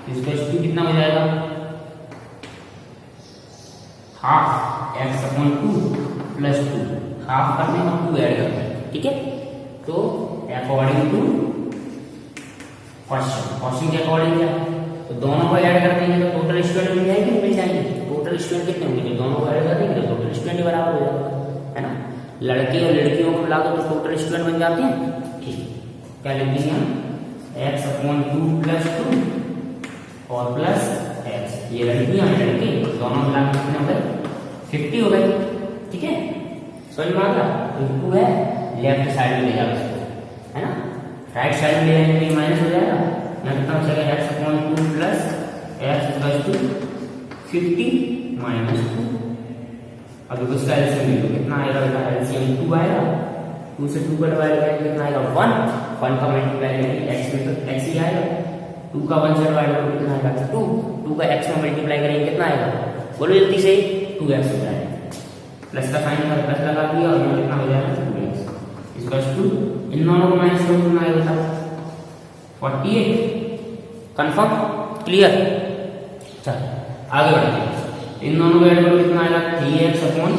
इसका टू कितना हो जाएगा, half x upon 2 plus 2, half करते हैं और 2 ऐड करते हैं। ठीक है, तो अकॉर्डिंग टू क्वेश्चन के अकॉर्डिंग क्या, तो दोनों को ऐड कर देंगे तो टोटल स्टूडेंट मिल जाएंगे, मिल जाएंगे। टोटल स्टूडेंट कितने होंगे, दोनों को ऐड कर देंगे तो टोटल स्टूडेंट बराबर हो जाएगा, है ना। लड़के और लड़कियों को मिला दो तो टोटल स्टूडेंट बन जाते हैं। ठीक, क्या लिख देंगे हम, एक्स अपॉन 2 प्लस 2 और प्लस एक्स, ये लड़कियां लड़के दोनों मिला के कितने हो गए 50 हो गए। ठीक है, समझ में आ गया। तो 2 है, लेफ्ट साइड में ले जाओ इसको, है ना, राइट साइड में ले जाएंगे तो माइनस हो जाएगा, यहाँ कितना हो जाएगा x upon 2 plus x equal to 50 minus 2। अब देखो इसका एलसीएम ले लो, कितना आएगा बेटा, एलसीएम 2 आएगा, 2 से 2 का डिवाइड करेंगे कितना आएगा 1, 1 का मल्टीप्लाई करेंगे एक्स में तो एक्स ही आएगा, 2 का 1 से डिवाइड करेंगे कितना आएगा 2, 2 का एक्स में मल्टीप्लाई करेंगे कितना आएगा, बोलो जल्दी से 2x हो जाएगा, प्लस का साइन है प्लस लगा दिया और यहाँ कितना हो जाएगा 2x इक्वल्स टू, इन दोनों को माइनस करो कितना आएगा 48। Confirm, clear. चल आगे बढ़ते हैं, इन दोनों को ऐड करो कितना आएगा 3x upon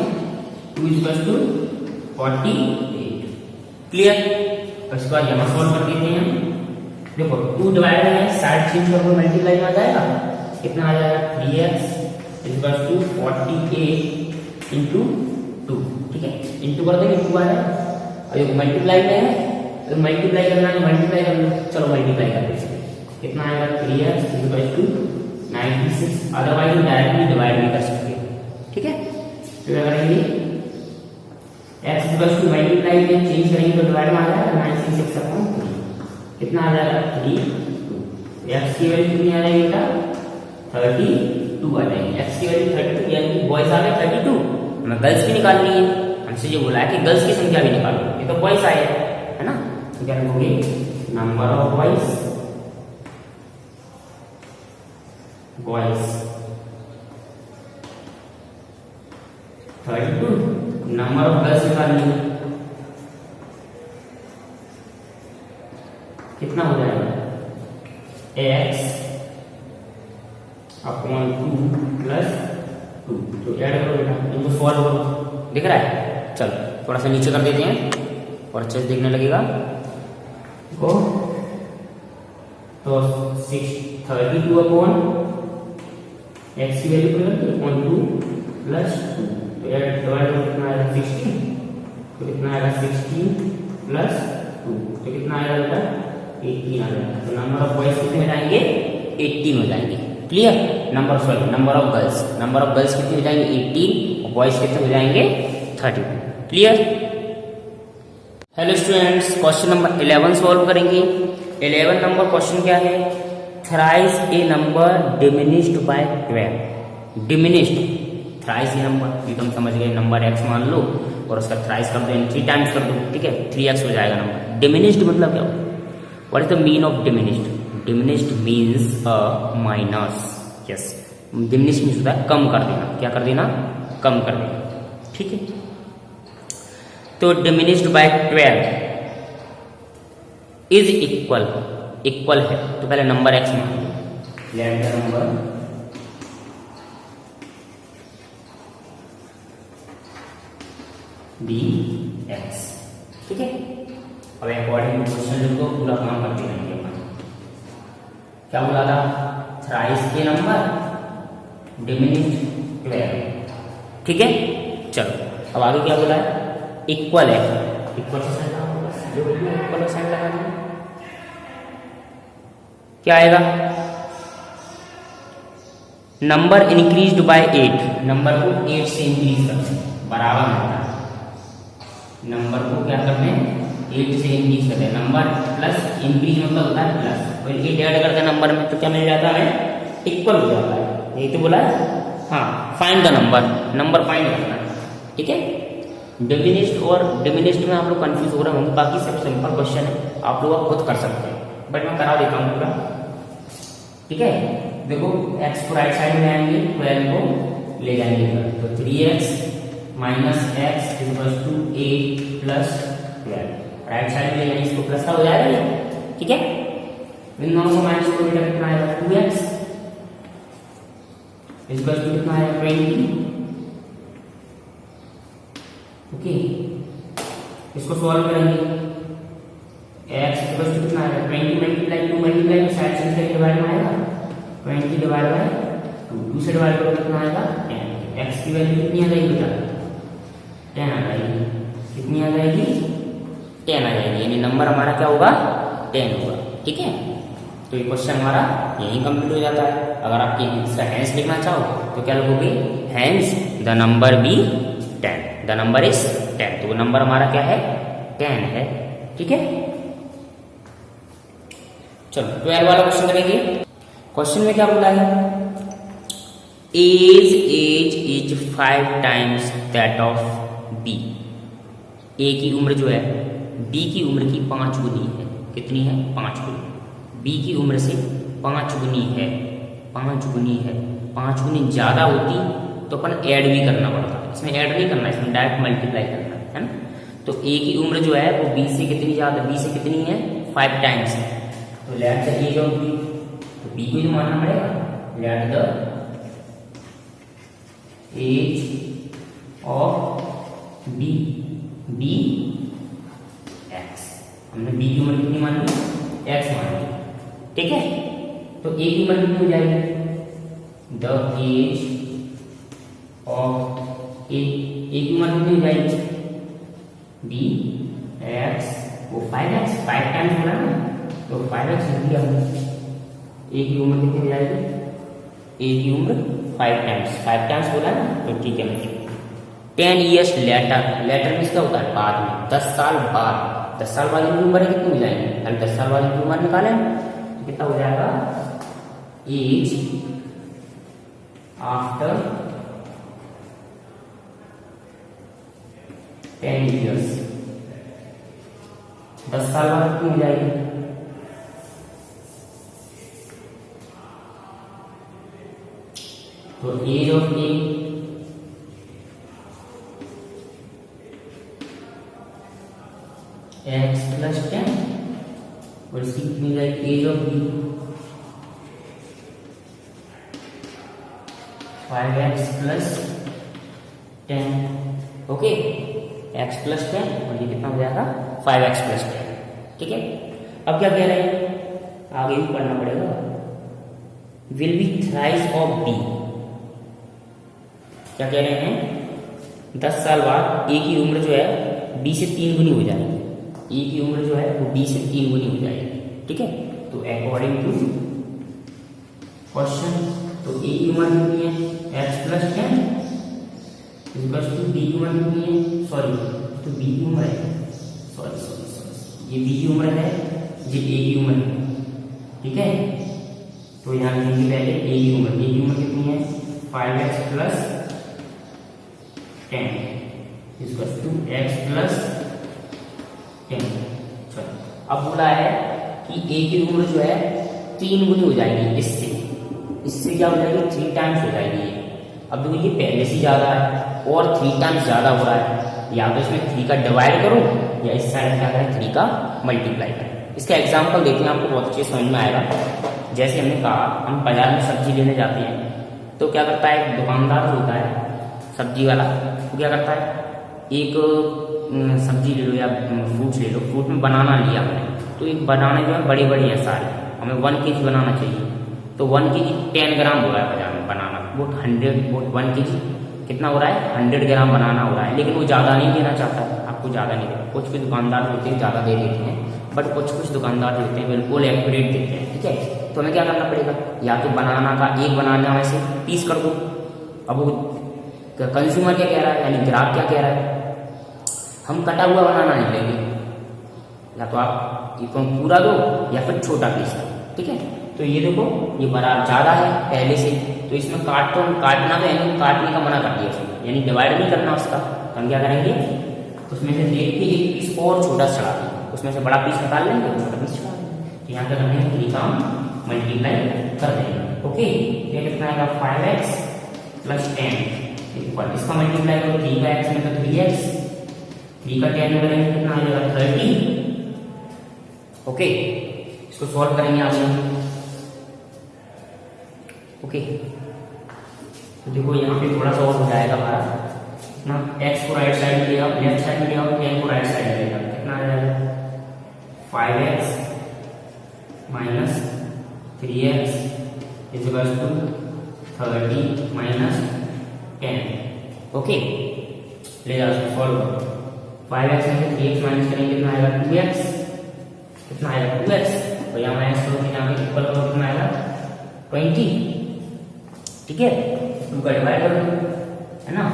2 equals to 48। Clear, इसके बाद यहाँ सॉल्व कर देते हैं। देखो 2 डिवाइड है, साइड चेंज करके मल्टीप्लाई में आ जाएगा, कितना आ जाएगा 3x इक्वल्स टू 48 इंटू 2। ठीक है, इंटू कर देंगे 2 आएगा, और ये मल्टीप्लाई में है तो मल्टीप्लाई करना है, मल्टीप्लाई कर लो, चलो मल्टीप्लाई कर देते हैं, कितना आएगा 3x equals to 96, otherwise directly divide भी कर सकते हैं। ठीक है, तो क्या करेंगे x इक्वल्स टू मल्टीप्लाई में चेंज करेंगे तो डिवाइड में आ जाएगा 96 अपॉन 3, कितना आ जाएगा 3, x की वैल्यू कितनी आ जाएगी बेटा 32 आ जाएगी, x की वैल्यू 32 यानी बॉयज आ गए 32, हमें गर्ल्स भी निकालनी है, हमसे ये बोला है कि गर्ल्स की संख्या भी निकालो, ये तो बॉयज आए है ना। तो क्या लिखोगे, number of boys boys 32, number of girls निकालनी है, कितना हो जाएगा x अपॉन 2 प्लस 2, तो ऐड करो बेटा, इनको सॉल्व करो, दिख रहा है। चलो थोड़ा सा नीचे कर देते हैं और अच्छे से देखने लगेगा। देखो तो 32 अपॉन एक्स की वैल्यू अपॉन 2 प्लस 2, तो ऐड डिवाइड करो कितना आएगा 16, तो कितना आएगा 16 प्लस 2, तो कितना आएगा बेटा 18 आ जाएगा। तो नंबर ऑफ बॉयज कितने हो जाएंगे? 18 हो जाएंगे। क्लियर? नंबर ऑफ गर्ल्स कितने हो जाएंगे? 18 और बॉयज कितने हो जाएंगे? 32। Clear? Hello students, question number 11 solve करेंगे। 11 नंबर क्वेश्चन क्या है? Thrice a number diminished by 12। Diminished thrice a number, ये तो हम समझ गए, नंबर x मान लो और उसका थ्राइस कर दो, 3 टाइम्स कर दो, ठीक है, 3x हो जाएगा नंबर। डिमिनिश्ड मतलब क्या? What is the mean of diminished? Diminished means minus. Yes, diminished means होता है कम कर देना। क्या कर देना? कम कर देना, ठीक है। तो डिमिनिश्ड बाय 12 इज इक्वल है, तो पहले नंबर x मान लो, let the number be x, ठीक है। अब अकॉर्डिंग टू क्वेश्चन लिखो, पूरा काम करते रहेंगे अपन। क्या बोला था? थ्राइस के नंबर डिमिनिश्ड 12, ठीक है। चलो अब आगे क्या बोला है? इक्वल है, इक्वल से साइन लगाओ, जो इक्वल साइन लगा दो, क्या आएगा? नंबर इंक्रीज्ड बाय 8, नंबर को 8 से इंक्रीज करते हैं, बराबर होता है। नंबर को क्या करते हैं? 8 से इंक्रीज करते हैं। नंबर प्लस इंक्रीज मतलब होता है प्लस, और 8 ऐड करते हैं नंबर में, तो क्या मिल जाता है? इक्वल हो जाता है। यही तो बोला है। हाँ, फाइंड द नंबर फाइंड करना है, ठीक है। डिमिनिश्ड और डिमिनिश्ड में आप लोग कंफ्यूज हो रहे होंगे, बाकी सब सिंपल क्वेश्चन है, आप लोग खुद कर सकते हैं, बट मैं करा देता हूँ पूरा, ठीक है। देखो x को राइट साइड में आएंगे, 12 को ले जाएंगे, तो 3x minus x equal to 8 plus 12, right side में यानी इसको प्लस का हो जाएगा ये, ठीक है। इन दोनों को माइनस को बेटा कितना आएगा? 2x इक्वल टू कितना आएगा? 20, ओके। इसको सॉल्व करेंगे, x इक्वल टू कितना आएगा? 20 मल्टीप्लाई 2 मल्टीप्लाई में साइड से डिवाइड में आएगा, 20 डिवाइड बाय 2 से डिवाइड करो कितना आएगा? 10। x की वैल्यू कितनी आ जाएगी बेटा? 10 आ जाएगी। कितनी आ जाएगी? 10 आ जाएगी, यानी नंबर हमारा क्या होगा? 10 होगा, ठीक है। तो ये क्वेश्चन हमारा यही कंप्लीट हो जाता है। अगर आप इसका हैंस लिखना चाहो तो क्या लिखोगे? Hence the number be 10, the number is 10, तो वो नंबर हमारा क्या है? 10 है, ठीक है। चलो 12 वाला क्वेश्चन करेंगे। क्वेश्चन में क्या बोला है? Age is 5 times that of B. A की उम्र जो है बी की उम्र की 5 गुनी है। कितनी है? 5 गुनी। बी की उम्र से 5 गुनी है, 5 गुनी है। 5 गुनी ज्यादा होती तो अपन ऐड भी करना पड़ता है, इसमें ऐड नहीं करना, इसमें डायरेक्ट मल्टीप्लाई करना है ना। तो ए की उम्र जो है वो बी से कितनी ज्यादा? बी से कितनी है? 5 टाइम्स है। तो let the age of B, तो बी को ही मानना पड़ेगा। Let the age of B, B x. हमने बी की उम्र कितनी मान ली? एक्स मान ली, ठीक है। तो ए की उम्र कितनी हो जाएगी? द एज ऑफ ए की उम्र कितनी हो जाएगी? बी एक्स, वो 5x 5 टाइम्स बोला ना, तो 5x लिख दिया हमने। ए की उम्र कितनी हो जाएगी? ए की उम्र 5 टाइम्स बोला ना, तो ठीक है। 10 years लेटर, लेटर मीन्स क्या होता है? बाद में, 10 साल बाद। 10 साल वाली की उम्र कितनी हो जाएगी? अगर 10 साल वाली की उम्र निकालें तो कितना हो जाएगा? एज आफ्टर 10 years, 10 साल बाद कितनी हो जाएगी? तो age of A x plus 10 और इसकी कितनी जाएगी? Age of B 5x plus 10, okay. x plus 10 और ये कितना हो जाएगा? 5x प्लस 10, ठीक है। अब क्या कह रहे हैं? आगे भी पढ़ना पड़ेगा। Will be thrice of B, क्या कह रहे हैं? 10 साल बाद ए की उम्र जो है बी से 3 गुनी हो जाएगी। ए की उम्र जो है वो बी से 3 गुनी हो जाएगी, ठीक है। तो अकॉर्डिंग टू क्वेश्चन, तो ए की उम्र कितनी है x plus 10 equals to B की उम्र कितनी है, सॉरी तो बी की उम्र है, सॉरी ये बी की उम्र है, ये ए की उम्र है, ठीक है। तो यहाँ लिखेंगे पहले ए की उम्र कितनी है 5x plus 10 equals to x plus 10। चलो अब बोला है कि ए की उम्र जो है 3 गुनी हो जाएगी इससे क्या हो जाएगी 3 टाइम्स हो जाएगी। अब देखो ये पहले से ज्यादा है और 3 टाइम्स ज्यादा हो रहा है, या तो इसमें 3 का डिवाइड करो या इस साइड क्या करें 3 का मल्टीप्लाई करें। इसका एग्जांपल देखते हैं, आपको बहुत अच्छे समझ में आएगा। जैसे हमने कहा हम बाजार में सब्जी लेने जाते हैं तो क्या करता है दुकानदार होता है सब्जी वाला, वो क्या करता है एक सब्जी ले लो या फ्रूट ले लो, फ्रूट में बनाना लिया हमने, तो एक बनाने जो है बड़े बड़े हैं सारे, हमें 1 kg बनाना चाहिए, तो 1 kg 10 ग्राम हो रहा है बाजार में बनाना, वो 1 kg कितना हो रहा है 100 ग्राम बनाना हो रहा है, लेकिन वो ज़्यादा नहीं देना चाहता है, आपको ज़्यादा नहीं देना। कुछ कुछ दुकानदार होते हैं ज़्यादा दे देते हैं, बट कुछ दुकानदार होते हैं बिल्कुल एक्यूरेट देते हैं, ठीक है। तो हमें क्या करना पड़ेगा, या तो बनाना का एक बनाना में से पीस कर दो। अब वो कंज्यूमर क्या कह रहा है, यानी ग्राहक क्या कह रहा है, हम कटा हुआ बनाना नहीं लेंगे, या तो आप ये पूरा दो या फिर छोटा पीस दो, ठीक है। तो ये देखो ये बराबर ज़्यादा है पहले से, तो इसमें काटना तो यानी काटने का मना कर दिया उसने, यानी डिवाइड नहीं करना उसका। तो हम क्या करेंगे उसमें से देख के एक पीस और छोटा चढ़ा देंगे, उसमें से बड़ा पीस निकाल लेंगे और छोटा पीस चढ़ा देंगे। तो यहाँ पे हमने 3 का मल्टीप्लाई कर देंगे, ओके। ये कितना आएगा 5x प्लस 10 इक्वल, इसका मल्टीप्लाई करो 3 का x में तो 3x, 3 का 10 में करेंगे कितना आ जाएगा 30, ओके। इसको सॉल्व करेंगे आप लोग, ओके। तो देखो यहाँ पे थोड़ा सा और हो जाएगा हमारा ना, x को राइट साइड में ले आओ, लेफ्ट साइड में ले आओ, 10 को राइट साइड में ले आओ, कितना आ जाएगा 5x minus 3x is equal to 30 minus 10, okay. ले जाओ इसको सॉल्व करो, 5x में से 3x माइनस करेंगे कितना आएगा 2x, कितना आएगा 2x, तो यहाँ माइनस करो कि यहाँ पे इक्वल करो कितना आएगा 20, ठीक है। 2 का डिवाइड करो है ना,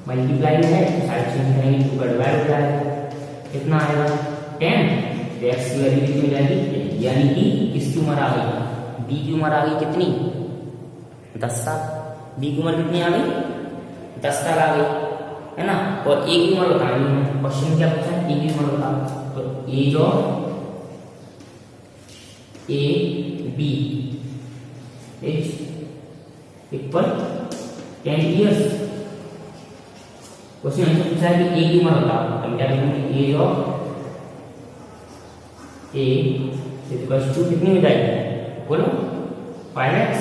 मल्टीप्लाई में है तो साइड चेंज करेंगे 2 का डिवाइड हो जाएगा, कितना आएगा 10, तो x की वैल्यू कितनी हो जाएगी, यानी कि किसकी उम्र आ गई b की उम्र आ गई कितनी 10 साल, b की उम्र कितनी आ गई 10 साल आ गई है ना। और a की उम्र बतानी है, क्वेश्चन क्या पूछा है a की उम्र बता, तो age of A B is equal 10 years. Question हमसे पूछा है कि ए की उम्र बताओ, हम क्या करेंगे age of A equal to कितनी हो जाएगी बोलो 5x,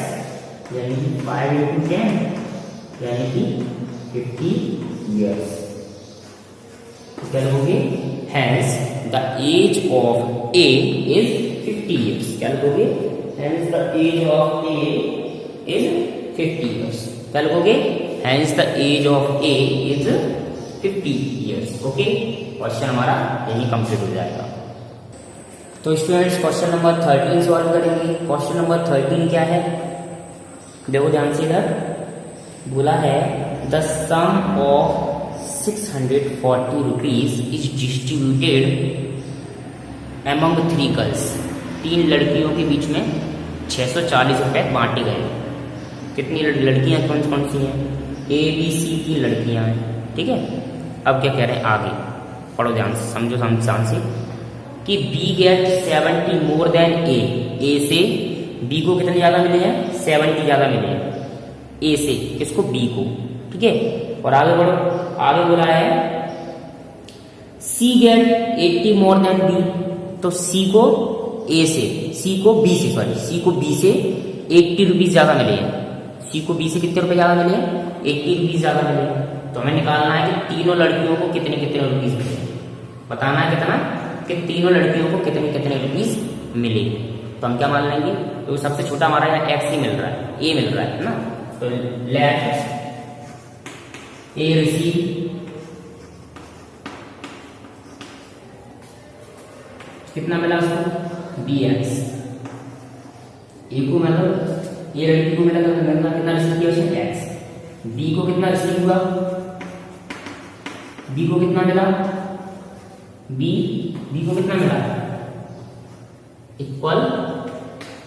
यानी कि 5 into 10 यानी कि 50 years। क्या लिखोगे, hence the age of A is 50 years। क्या लिखोगे, hence the age of A is 50 years। क्या लिखोगे, hence the age of A is 50 years, okay. Question हमारा यही कंप्लीट हो जाएगा। तो स्टूडेंट्स क्वेश्चन नंबर 13 सॉल्व करेंगे। क्वेश्चन नंबर 13 क्या है, देखो ध्यान से इधर बोला है the sum of 640 rupees is distributed among 3 girls. 3 लड़कियों के बीच में 640 रुपए बांटे गए। कितनी लड़कियां कौन कौन सी हैं, ए बी सी की लड़कियां हैं, ठीक है। अब क्या कह रहे हैं आगे पढ़ो ध्यान से, समझो ध्यान से कि बी गेट 70 मोर देन ए से बी को कितने ज्यादा मिले हैं 70 ज्यादा मिले हैं ए से, किसको बी को, ठीक है। और आगे बढ़ो, आगे बोला है सी गेट 80 मोर देन बी, तो सी को ए से, सी को बी से 80 रुपीज ज्यादा मिले हैं। सी को बी से कितने रुपए ज्यादा मिले हैं 80 रुपीज ज्यादा मिले हैं। तो हमें निकालना है कि तीनों लड़कियों को कितने कितने रुपीज मिले, बताना है कितना कि तीनों लड़कियों को कितने कितने रुपीज मिले। तो हम क्या मान लेंगे, तो सबसे छोटा हमारा यहाँ एक्स ही मिल रहा है, ए मिल रहा है ना। तो लेट ए रिसीव कितना मिला उसको bx। ए को मतलब ए लड़की को मिला तो कितना रिसीव किया उसने x। बी को कितना रिसीव हुआ, बी को कितना मिला, बी को कितना मिला इक्वल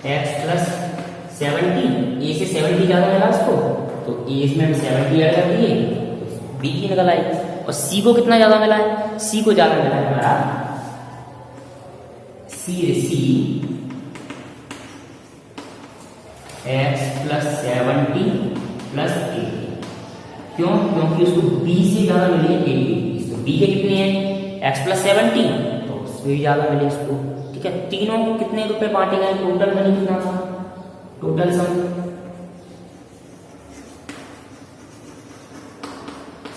x प्लस 70। ए से 70 ज्यादा मिला उसको तो ए इसमें 70 ऐड कर दिए तो बी की निकल आई। और सी को कितना ज्यादा मिला है, सी को ज्यादा मिला है हमारा सी x प्लस 70 प्लस 80। क्यों, क्योंकि उसको b से ज्यादा मिली है 80। तो b के कितने हैं x प्लस 70 तो उससे भी ज्यादा मिले उसको। ठीक है, तीनों कितने रुपए बांटे गए, टोटल मनी कितना था, टोटल सम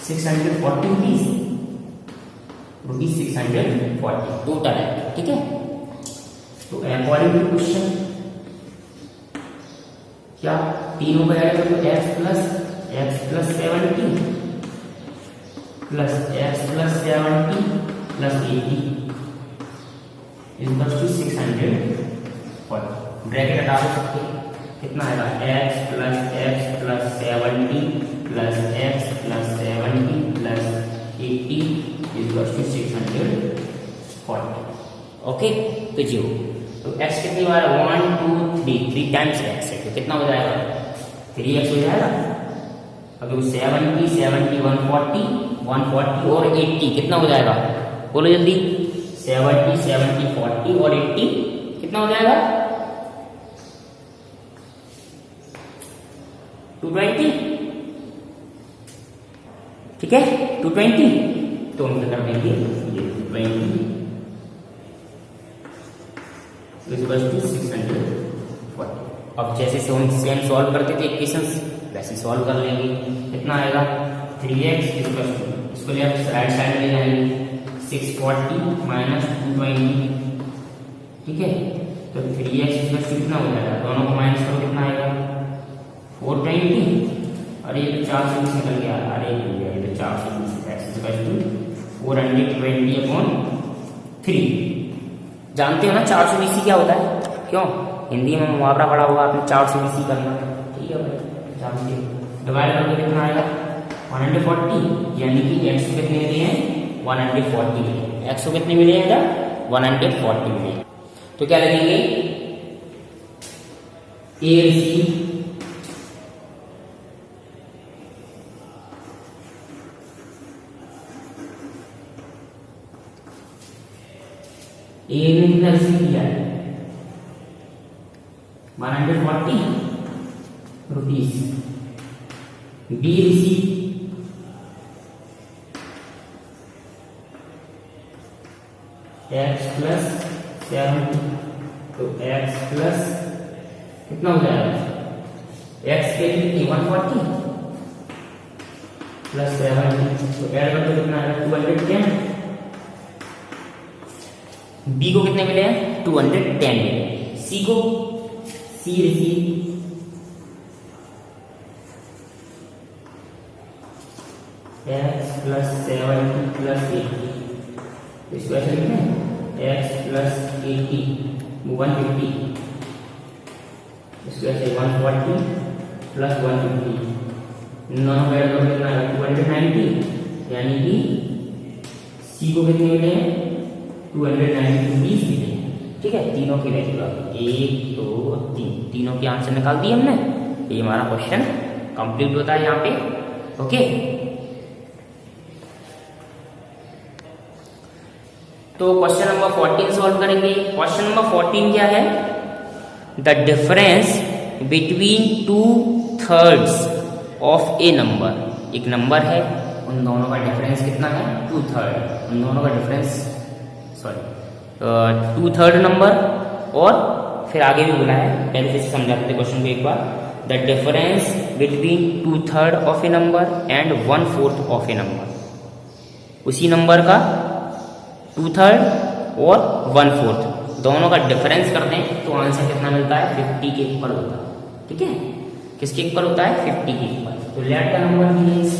640 रुपीज 640 टोटल है। ठीक है, तो अकॉर्डिंग टू क्वेश्चन क्या तीनों को ऐड करो, x plus 70 plus x plus 70 plus 80 equals to 640। Bracket हटा दो सकते, कितना आएगा x plus 70 plus x plus 70 plus 80 equals to 640। Okay, तो जी तो x कितनी बार 1 2 3 टाइम्स x है तो कितना हो जाएगा 3x हो जाएगा। अगर 70 140 और 80 कितना हो जाएगा, बोलो जल्दी। 70 40 और 80 कितना हो जाएगा 220। ठीक है 220, तो हम क्या कर देंगे ये 220 640। अब जैसे से हम सेम सॉल्व करते थे इक्वेशंस वैसे सॉल्व कर लेंगे। कितना आएगा 3x इसको लेफ्ट राइट साइड ले जाएंगे 640 माइनस 220। ठीक है, तो 3x कितना हो जाएगा, दोनों को माइनस करो कितना आएगा 420। अरे ये तो 420 निकल गया, अरे ये तो 420 420/3। जानते हो ना 420 क्या होता है, क्यों हिंदी में मुहावरा पढ़ा होगा आपने 420 करना। ठीक है भाई जानते हो। डिवाइड करके कितना आएगा 140, यानी कि x को कितने मिले हैं 140 मिले। x को कितने मिले हैं 140 मिले। तो क्या लगेंगे ए ए ने कितना रिसीव किया है 140 rupees. B receive x plus 70 तो x प्लस कितना हो जाएगा x के लिए 140 प्लस 70 तो ऐड करके कितना आएगा 210। बी को कितने मिले हैं 210 मिले। सी को सी रिसीव x प्लस 70 प्लस 80 इसको ऐसे लिखते हैं x प्लस 80 150 इसको ऐसे 140 प्लस 150 नौ ऐड करो कितना है 290, यानी कि सी को कितने मिले हैं 290 रुपीज मिले। ठीक है, तीनों की वैल्यू आ गई 1 2 3, तीनों के आंसर निकाल दिए हमने। ये हमारा क्वेश्चन कंप्लीट होता है यहाँ पे। ओके, तो क्वेश्चन नंबर 14 सॉल्व करेंगे। क्वेश्चन नंबर 14 क्या है, the difference between 2/3 of a number. एक नंबर है, उन दोनों का डिफरेंस कितना है 2/3। उन दोनों का डिफरेंस 2/3 नंबर, और फिर आगे भी बोला है, पहले से समझाते थे क्वेश्चन को एक बार। The difference between 2/3 of a number and 1/4 of a number. उसी नंबर का 2/3 और 1/4 दोनों का डिफरेंस करते हैं तो आंसर कितना मिलता है 50 के इक्वल होता है। ठीक है, किसके इक्वल होता है 50 के इक्वल। तो let the number is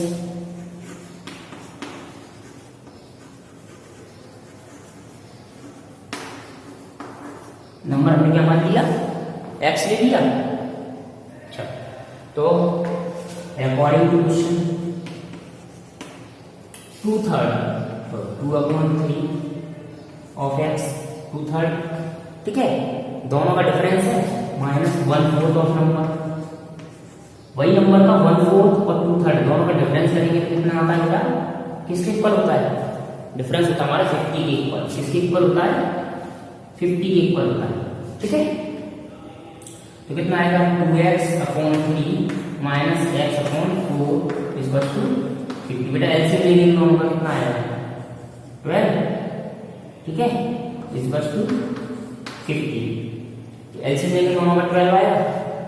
number हमने क्या मान लिया, x ले लिया। अच्छा, तो अकॉर्डिंग टू क्वेश्चन 2/3, तो 2/3 ऑफ x 2/3, ठीक है। दोनों का डिफरेंस है -1/4 ऑफ नंबर, वही नंबर का 1/4 और 2/3 दोनों का डिफरेंस करेंगे तो कितना आता है बेटा, किसके इक्वल होता है, डिफरेंस होता है हमारा 50 के इक्वल, किसके इक्वल होता है, 50 के इक्वल होता है, ठीक है। तो कितना आएगा 2x/3 minus x/4 is equal to 50। बेटा एलसीएम लेंगे इन दोनों का, कितना आएगा 12, ठीक है, इज इक्वल टू 50। एलसीएम लेंगे दोनों का 12 आएगा,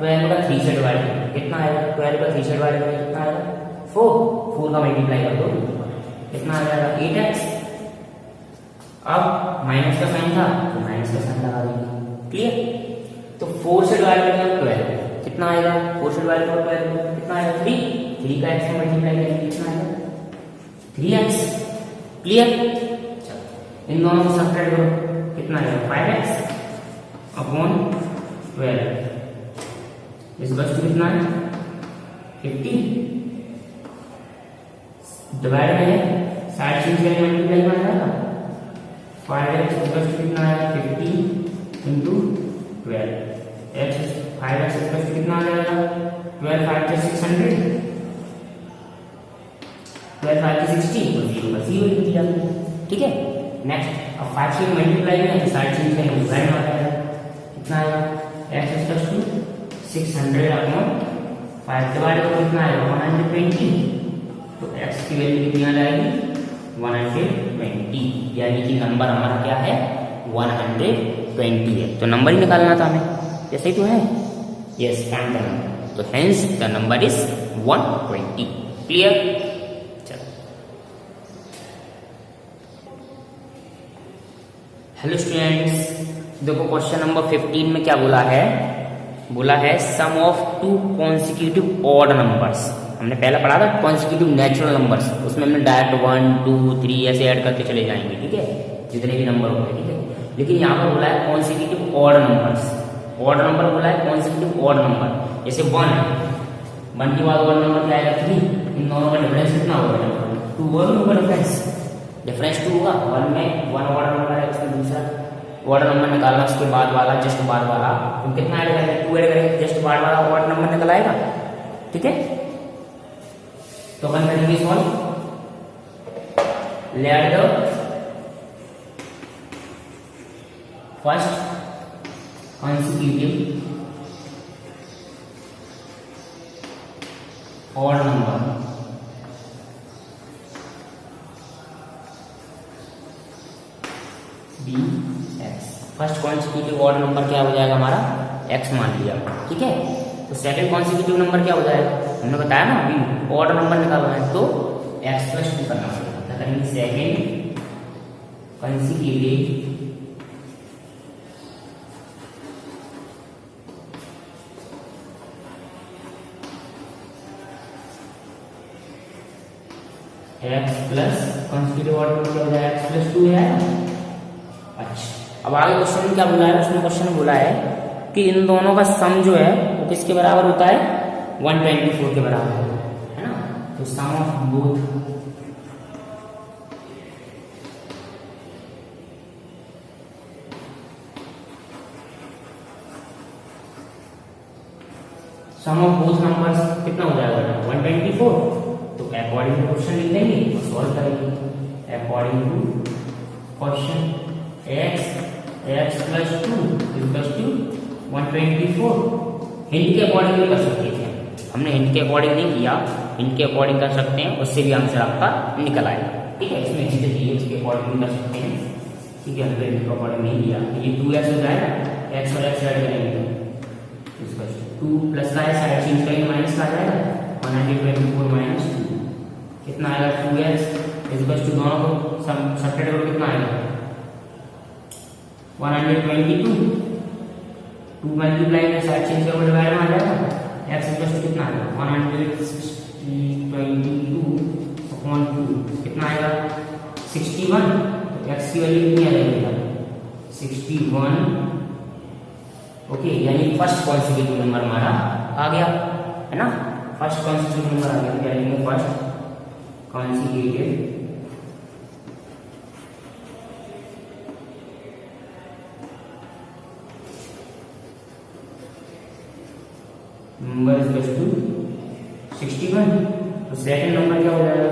12 का 3 से डिवाइड करेंगे, कितना आएगा 12 का 3 से डिवाइड करेंगे, कितना आएगा 4 का मल्टीप्लाई कर दो, कितना आ जाएगा 8x। अब माइनस का साइन था तो माइनस का साइन लगा देंगे, क्लियर। तो 4 से डिवाइड करेंगे 12, कितना आएगा 4 से डिवाइड करो 12, कितना आएगा 3 का x से मल्टीप्लाई करेंगे, कितना आएगा 3x, क्लियर। इन दोनों को सब्ट्रैक्ट करो, कितना आएगा 5x अपॉन 12 इस बस टू कितना है 50, डिवाइड में साइड चेंज करके मल्टीप्लाई करना है, 5x इस बस टू कितना है 50 इंटू 12, x 5x इस बस टू कितना आ जाएगा 12 5 से 600, 12 5 से 60 तो 0 का 0 लिख दिया, ठीक है। नेक्स्ट अब 5 से मल्टीप्लाई में साइड चेंज करेंगे डिवाइड में आ जाएगा, कितना आएगा x इस बस टू 600 अपॉन 5 डिवाइड करो, कितना आएगा 120, तो x की वैल्यू कितनी आ जाएगी 120, यानी कि नंबर हमारा क्या है 120 है। तो नंबर ही निकालना था हमें, ऐसे ही तो है, यस फाइंड द नंबर, तो hence the number is 120, clear. चलो, हेलो स्टूडेंट्स, देखो क्वेश्चन नंबर 15 में क्या बोला है, बोला है सम ऑफ 2 कॉन्सिक्यूटिव ऑड नंबर्स। हमने पहला पढ़ा था कॉन्सिक्यूटिव नेचुरल नंबर्स, उसमें हमने डायरेक्ट 1 2 3 ऐसे ऐड करके चले जाएंगे, ठीक है, जितने भी नंबर होंगे, ठीक है। लेकिन यहाँ पर बोला है consecutive odd numbers, odd number बोला है कॉन्सिक्यूटिव ऑड नंबर, जैसे 1 है, 1 के बाद ऑड नंबर क्या आएगा 3, इन दोनों का डिफरेंस कितना होगा 2 होगा, डिफरेंस 2 होगा, 1 में 1 ऑड नंबर है, उसमें दूसरा ऑड नंबर निकालना, उसके बाद वाला जस्ट बाद वाला, तो कितना ऐड करेंगे 2 ऐड करेंगे, जस्ट बाद वाला ऑड नंबर निकल आएगा, ठीक है। तो अपन करेंगे solve, late the first consecutive odd number be x। First consecutive odd number क्या हो जाएगा हमारा x मान लिया, ठीक है। तो सेकंड कॉन्सिक्यूटिव नंबर क्या हो जाएगा, हमने बताया ना अभी ऑड नंबर निकालना है तो x + 2 करना पड़ेगा, करेंगे second consecutive x plus consecutive odd number क्या हो जाएगा x + 2 है। अच्छा, अब आगे क्वेश्चन में क्या बोला है, उसमें क्वेश्चन में बोला है कि इन दोनों का सम जो है वो किसके बराबर होता है 124 के बराबर है ना। तो सम ऑफ बोथ नंबर्स कितना हो जाएगा 124। तो अकॉर्डिंग टू क्वेश्चन लिख देंगे और सॉल्व करेंगे। According to question x + 2 = 124 hint के अकॉर्डिंग भी कर सकते थे, हमने हिंट के अकॉर्डिंग नहीं किया, हिंट के अकॉर्डिंग कर सकते हैं, उससे भी आंसर आपका निकल आएगा, ठीक है। इसमें हिंट चाहिए उसके अकॉर्डिंग भी कर सकते हैं, ठीक है। हमने हिंट के अकॉर्डिंग नहीं किया, ये 2x हो जाएगा, x और x ऐड करेंगे तो 2 प्लस का है, साइड चेंज करेंगे माइनस का आ जाएगा 124 - 2 कितना आएगा 2x = दोनों को सब्ट्रैक्ट करो, कितना आएगा 122, 2 मल्टीप्लाई में साइड चेंज करो डिवाइड में आ जाएगा, x = कितना आएगा 122/2 कितना आएगा 61। तो x की वैल्यू कितनी आ जाएगी 61 ओके, यानी फर्स्ट कॉन्सिक्यूटिव नंबर हमारा आ गया, है ना, फर्स्ट कॉन्सिक्यूटिव नंबर आ गया। क्या लिखेंगे? First consecutive number is to 61। तो सेकंड नंबर क्या हो जाएगा?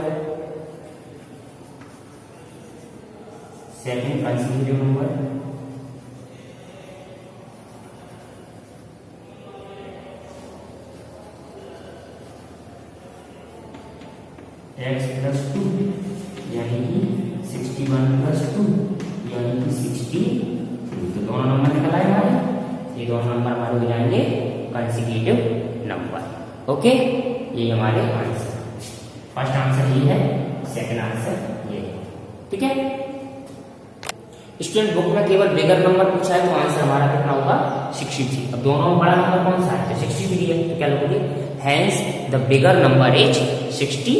Second consecutive number x plus 2 यानी कि 61 प्लस 2 यानी कि 60। तो दोनों नंबर निकल आए हमारे, ये दोनों नंबर हमारे हो जाएंगे कॉन्सिक्यूटिव नंबर। ओके, ये हमारे आंसर, फर्स्ट आंसर ये है, सेकंड आंसर ये, ठीक है। स्टूडेंट बुक में केवल बिगर नंबर पूछा है तो आंसर हमारा कितना होगा? 63। अब दोनों में बड़ा नंबर कौन सा है? तो 63 है, तो क्या लिखोगे? Hence the bigger number is 63।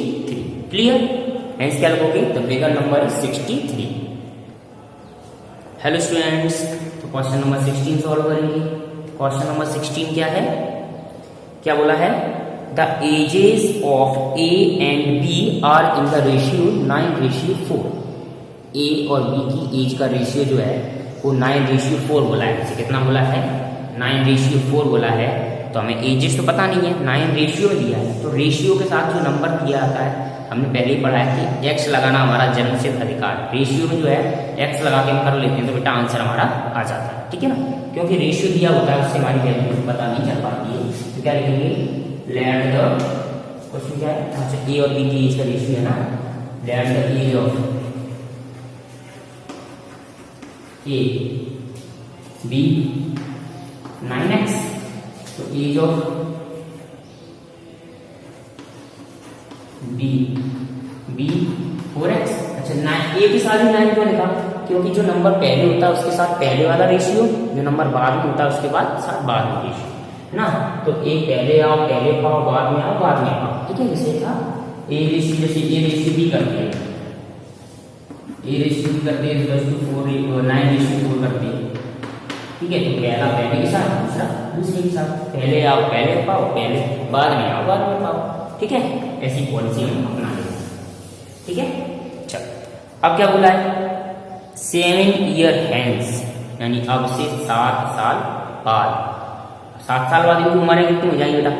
Clear? Hence क्या लिखोगे? The bigger number is 63। Hello students, तो क्वेश्चन नंबर 16 सॉल्व करेंगे। क्वेश्चन नंबर 16 क्या है? क्या बोला है? The ages of A and B are in the ratio 9:4। A और बी की एज का रेशियो जो है वो 9:4 बोला है। जैसे कितना बोला है? 9:4 बोला है। तो हमें एजेस तो पता नहीं है, 9 रेशियो दिया है, तो रेशियो के साथ जो नंबर दिया आता है, हमने पहले ही पढ़ा है कि एक्स लगाना हमारा जन्मसिद्ध अधिकार। रेशियो में जो है एक्स लगा के हम कर लेते हैं तो बेटा आंसर हमारा आ जाता है, ठीक है ना, क्योंकि रेशियो दिया होता है उससे हमारी वैल्यू पता नहीं चल पाती है। तो क्या लिखेंगे? लेट द, क्वेश्चन क्या है? अच्छा, ए और बी की एज का रेशियो है ना, let the age of A be 9x, तो एज ऑफ बी 4x। अच्छा, 9 ए के साथ ही 9 क्यों लिखा? क्योंकि जो नंबर पहले होता है उसके साथ पहले वाला रेशियो, जो नंबर बाद में होता है उसके बाद साथ बाद में रेशियो, है ना। तो ए पहले आओ पहले पाओ, बाद में आओ बाद में पाओ, ठीक है। जैसे था ए रेशियो, जैसे ए रेशियो बी करते हैं, ए रेशियो बी करते हैं 9:4 करते हैं, ठीक है। तो पहला पहले के साथ, दूसरा दूसरे के साथ, पहले आओ पहले पाओ, पहले बाद में आओ बाद में पाओ, ठीक है। ऐसी पॉलिसी हम अपना लेंगे, ठीक है। चलो, अब क्या बोला है? 7 ईयर हैंस, यानी अब से 7 साल बाद। 7 साल बाद इनकी उम्र कितनी हो जाएगी बेटा?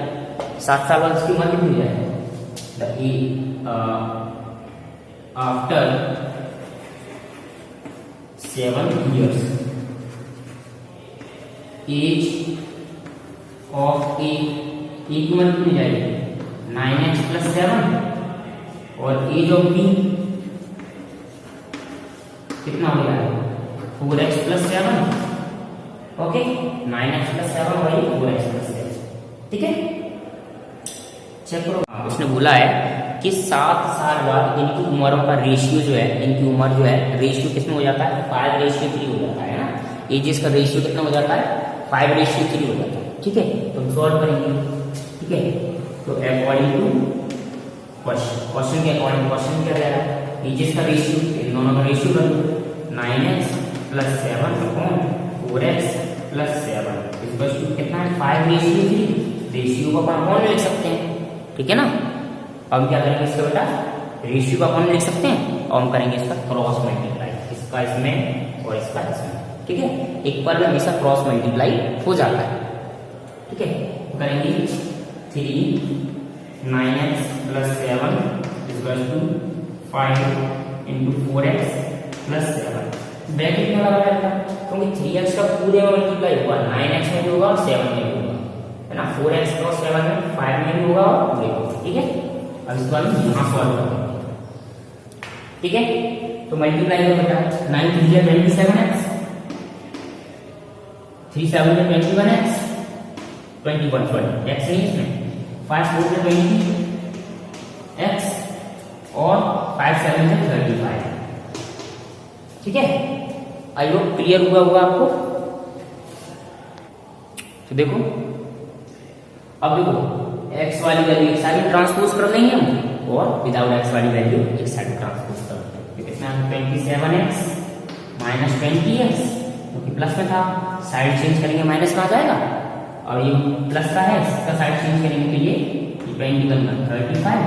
7 साल बाद इसकी उम्र कितनी हो जाएगी? आफ्टर 7 years एज ऑफ ए की उम्र कितनी जाएगी? 9x प्लस 7 और एज ऑफ बी कितना हो जाएगा? 4x plus 7। Okay, 9x plus 7 वही 4x प्लस 7, ठीक है। चेक करो, उसने बोला है कि 7 साल बाद इनकी उम्रों का रेशियो जो है, इनकी उम्र जो है रेशियो किसमें हो जाता है? 5:3 हो जाता है ना। एजेस का रेशियो कितना हो जाता है? 5:3 हो जाता है, ठीक है। तो हम सॉल्व करेंगे, ठीक है। तो अकॉर्डिंग टू क्वेश्चन के अकॉर्डिंग क्वेश्चन क्या दे रहा है? एजेस का रेशियो, इन दोनों का रेशियो कर दो, 9x plus 7 upon 4x plus 7 equals to कितना है? 5:3। रेशियो को अपन अपॉन लिख सकते हैं, ठीक है ना। अब क्या करेंगे इसका बेटा? रेशियो को अपन लिख सकते हैं और हम करेंगे इसका क्रॉस मल्टीप्लाई, इसका इसमें और इसका इसमें, ठीक है। एक पर में हमेशा क्रॉस मल्टीप्लाई हो जाता है, ठीक है। तो करेंगे 3 9x plus 7 equal to 5 into 4x plus 7। Bracket में लगा रहेगा क्योंकि 3x का पूरे में मल्टीप्लाई होगा, 9x में भी होगा और 7 में भी होगा, है ना। 4x क्रॉस 7 में 5 में भी होगा और पूरे में, ठीक है। अब इसको हम यहाँ सॉल्व करेंगे, ठीक है। तो मल्टीप्लाई करो बेटा, 9 3 या 27x, 3 7 में 21x, 21 सॉरी x नहीं इसमें, 5 4 में 20x और 5 7 में 35, ठीक है। आई होप क्लियर हुआ होगा आपको। तो देखो, अब देखो x वाली वैल्यू एक साइड ट्रांसपोज कर लेंगे हम और विदाउट x वाली वैल्यू एक साइड ट्रांसपोज कर लेंगे। कितना? 27x माइनस 20x क्योंकि प्लस में था, साइड चेंज करेंगे माइनस में आ जाएगा, और ये प्लस का है, इसका साइड चेंज करेंगे तो ये 21 में 35,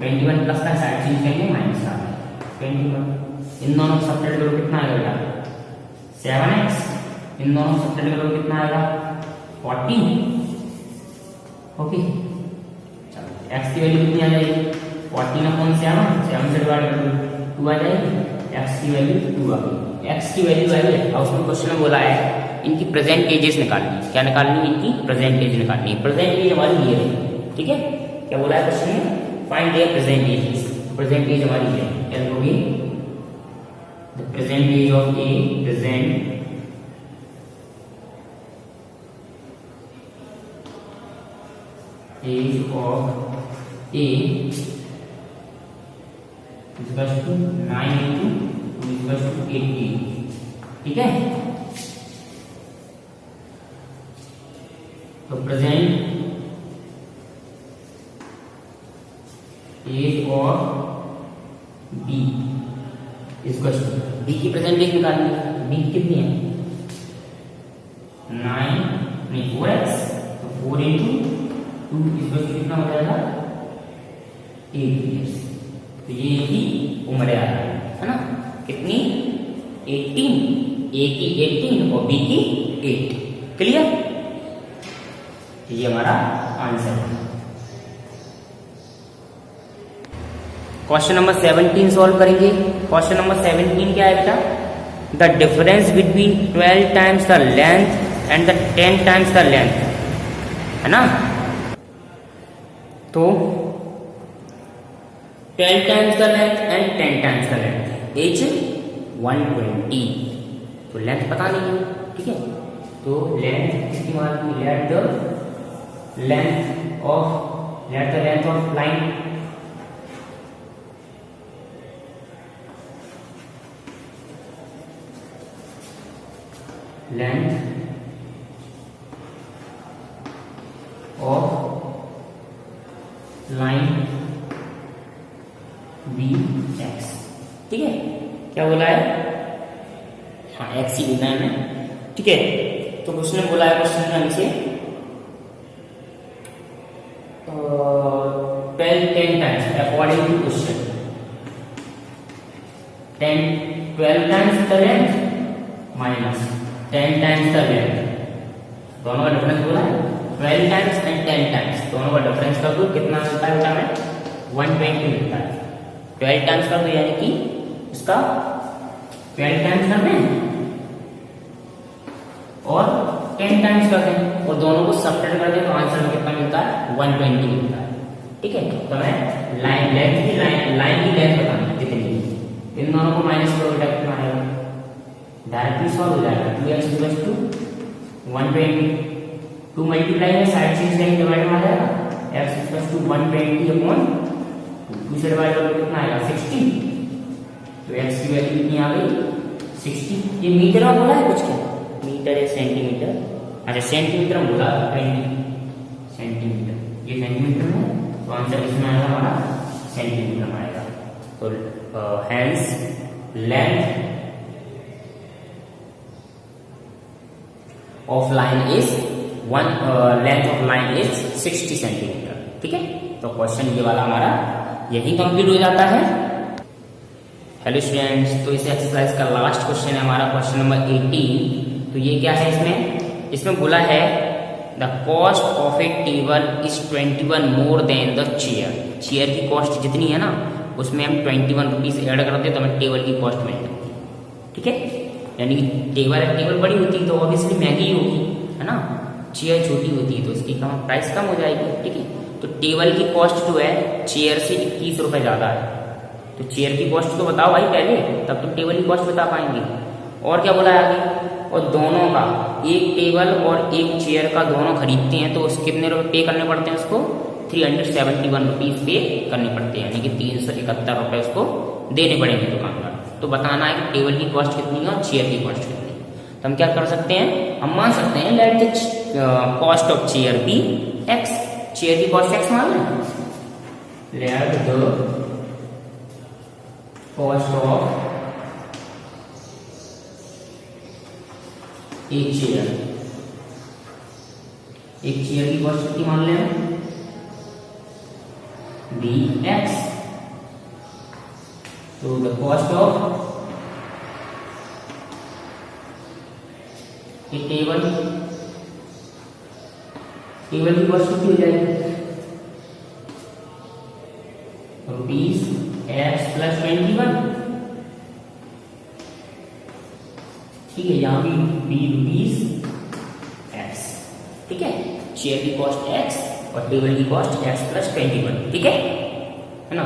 21 प्लस का साइड चेंज करेंगे माइनस का 21। इन दोनों को सब्ट्रैक्ट करो कितना आएगा बेटा 7x, इन दोनों को सब्ट्रैक्ट करो कितना आएगा 14। ओके, चलो x की वैल्यू कितनी आ जाएगी 14/7, 7 से डिवाइड कर दो 2 आ जाएगी, x की वैल्यू 2 आ गई। x की वैल्यू आई है, और उसमें क्वेश्चन में बोला है इनकी प्रेजेंट एजेस निकालनी। क्या निकालनी है? इनकी प्रेजेंट एज निकालनी है। प्रेजेंट एज हमारी ये है, ठीक है। क्या बोला है क्वेश्चन में? Find their present ages. Present age हमारी है एल होगी the present age of A, present age of A equals to 9 into 2 equals to 18, ठीक है। तो present age of B equals to, B की प्रेजेंट एज निकालनी है, बी कितनी है 9 नहीं 4x, तो 4 into 2 इक्वल्स टू कितना हो जाएगा 8 years। तो ये की उम्र आ रहा है ना, कितनी 18, ए की 18 और बी की 8। क्लियर? ये हमारा आंसर है। क्वेश्चन नंबर 17 सॉल्व करेंगे। क्वेश्चन नंबर 17 क्या है बेटा? The difference between 12 times the length and the 10 times the length, है ना। तो 12 times the length and 10 times the length is 120। तो लेंथ पता नहीं है, ठीक है। तो लेंथ कितनी मालूम? Let the length of line be x, ठीक है। क्या बोला है? हाँ एक्स ही लिखना है हमें, ठीक है। तो क्वेश्चन में बोला है, क्वेश्चन में हमसे 10 times according to question 12 times the length minus 10 times the length, दोनों का डिफरेंस बोला है। 12 times and 10 times दोनों का डिफरेंस कर दो, कितना मिलता है बेटा हमें 120 मिलता है। 12 times कर दो यानी कि इसका 12 times कर दें और 10 times कर दें और दोनों को सब्ट्रैक्ट कर दें तो आंसर में कितना मिलता है 120 मिलता है, ठीक है। तो हमें लाइन की लेंथ बताना है कितनी, इन दोनों को माइनस करो बेटा कितना आएगा, डायरेक्टली सॉल्व हो जाएगा। 2x इक्वल्स टू 120, 2 मल्टीप्लाई में साइड चेंज करेंगे डिवाइड में आ जाएगा, x इक्वल्स टू 120 अपॉन 2 से डिवाइड करोगे कितना आएगा 60। तो x की वैल्यू कितनी आ गई 60। ये मीटर में बोला है कुछ क्या? मीटर या सेंटीमीटर? अच्छा सेंटीमीटर में बोला 20 सेंटीमीटर, ये सेंटीमीटर में, तो आंसर कितना आएगा हमारा सेंटीमीटर में आएगा। तो hence length of line is length of line is 60 centimetre, ठीक है। तो क्वेश्चन ये वाला हमारा यही कंप्लीट हो जाता है। हेलो स्टूडेंट्स, तो इस एक्सरसाइज का लास्ट क्वेश्चन है हमारा क्वेश्चन नंबर 18। तो ये क्या है? इसमें बोला है the cost of a table is 21 more than the chair. Chair की कॉस्ट जितनी है ना उसमें हम 21 रुपीज ऐड करते तो हमें टेबल की कॉस्ट मिल जाती है, ठीक है। यानी कि टेबल बड़ी होती है तो ऑब्वियसली महंगी होगी, है ना। चेयर छोटी होती है तो उसकी प्राइस कम हो जाएगी, ठीक है। तो टेबल की कॉस्ट जो है चेयर से 21 रुपए ज्यादा है। तो चेयर की कॉस्ट तो बताओ भाई पहले, तब तुम टेबल की कॉस्ट बता पाएंगे। और क्या बोला है आगे? और दोनों का, एक टेबल और एक चेयर का दोनों खरीदते हैं तो उस कितने रुपए पे करने पड़ते हैं उसको? 371 रुपीज पे करने पड़ते हैं, यानी कि 371 रुपए उसको देने पड़ेंगे दुकानदार। तो बताना है कि टेबल की कॉस्ट कितनी है और चेयर की कॉस्ट कितनी है। तो हम क्या कर सकते हैं? हम मान सकते हैं let the cost of chair be x, chair की कॉस्ट एक्स मान लें। लेट द कॉस्ट ऑफ एक चेयर की कॉस्ट कितनी मान लें dx। तो the cost of a table की कॉस्ट कितनी हो जाएगी ₹x + 21। ठीक है, यहाँ भी ₹x। ठीक है, चेयर की कॉस्ट x और टेबल की कॉस्ट x + 21। ठीक है ना।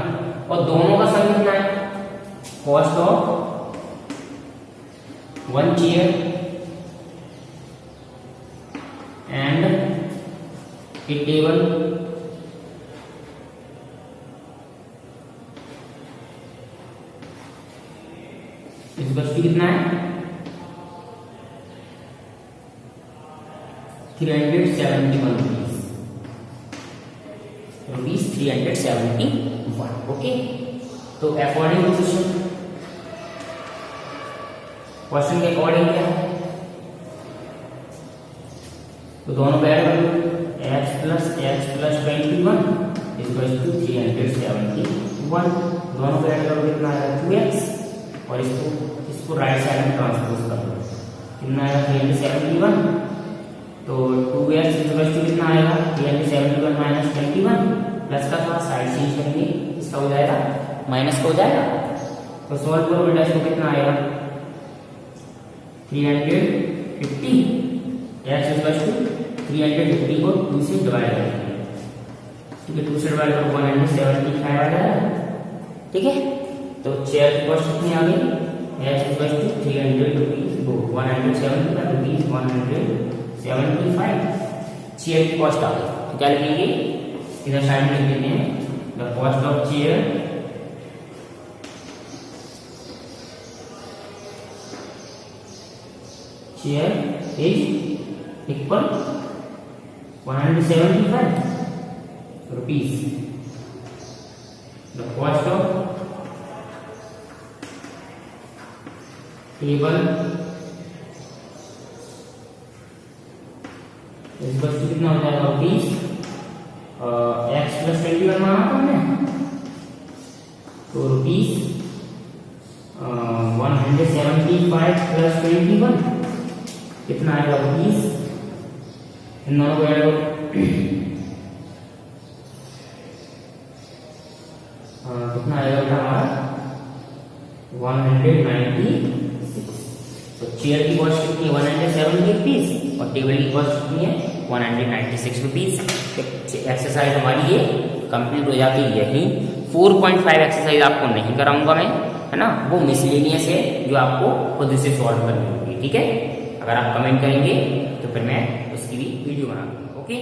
और दोनों का सम कितना है cost of one chair and A table इस वस्तु कितना है 371 रुपीज 371। ओके, तो अकॉर्डिंग टू क्वेश्चन के अकॉर्डिंग क्या है, तो दोनों को ऐड कर लो x + 21 = 371। दोनों को ऐड करो कितना आएगा 2x और इसको राइट साइड में ट्रांसपोज कर लो कितना आएगा 371। तो 2x कितना आएगा 371 - 21 प्लस का थोड़ा साइड चेंज करेंगे इसका हो जाएगा माइनस का हो जाएगा। तो सॉल्व करो बेटा, इसको कितना आएगा 350 x = 350 को 2 से डिवाइड करेंगे। ठीक है, 2 से डिवाइड करो 175 आ जाएगा। ठीक है, तो चेयर की कॉस्ट कितनी आ गई x = 300 रुपीज 175 चेयर की कॉस्ट आ गई। तो क्या लिखेंगे इधर साइड में लिख देते हैं the cost of chair is equal 175 rupees. The cost of table इस वस्तु कितना हो जाएगा रुपीज x + 21 माना था हमने, तो रुपीज 175 + 21 कितना आएगा रुपीज, इन दोनों को ऐड करो कितना आएगा हमारा 196। तो चेयर की कॉस्ट कितनी है 170 रुपीज और टेबल की कॉस्ट कितनी है 196 रुपीज। एक्सरसाइज हमारी ये कंप्लीट हो जाती है। यही 4.5 एक्सरसाइज आपको नहीं कराऊंगा मैं, है ना, वो मिसलेनियस है जो आपको खुद से सॉल्व करनी होगी। ठीक है, अगर आप कमेंट करेंगे तो फिर मैं उसकी भी वीडियो बना दूंगा। ओके।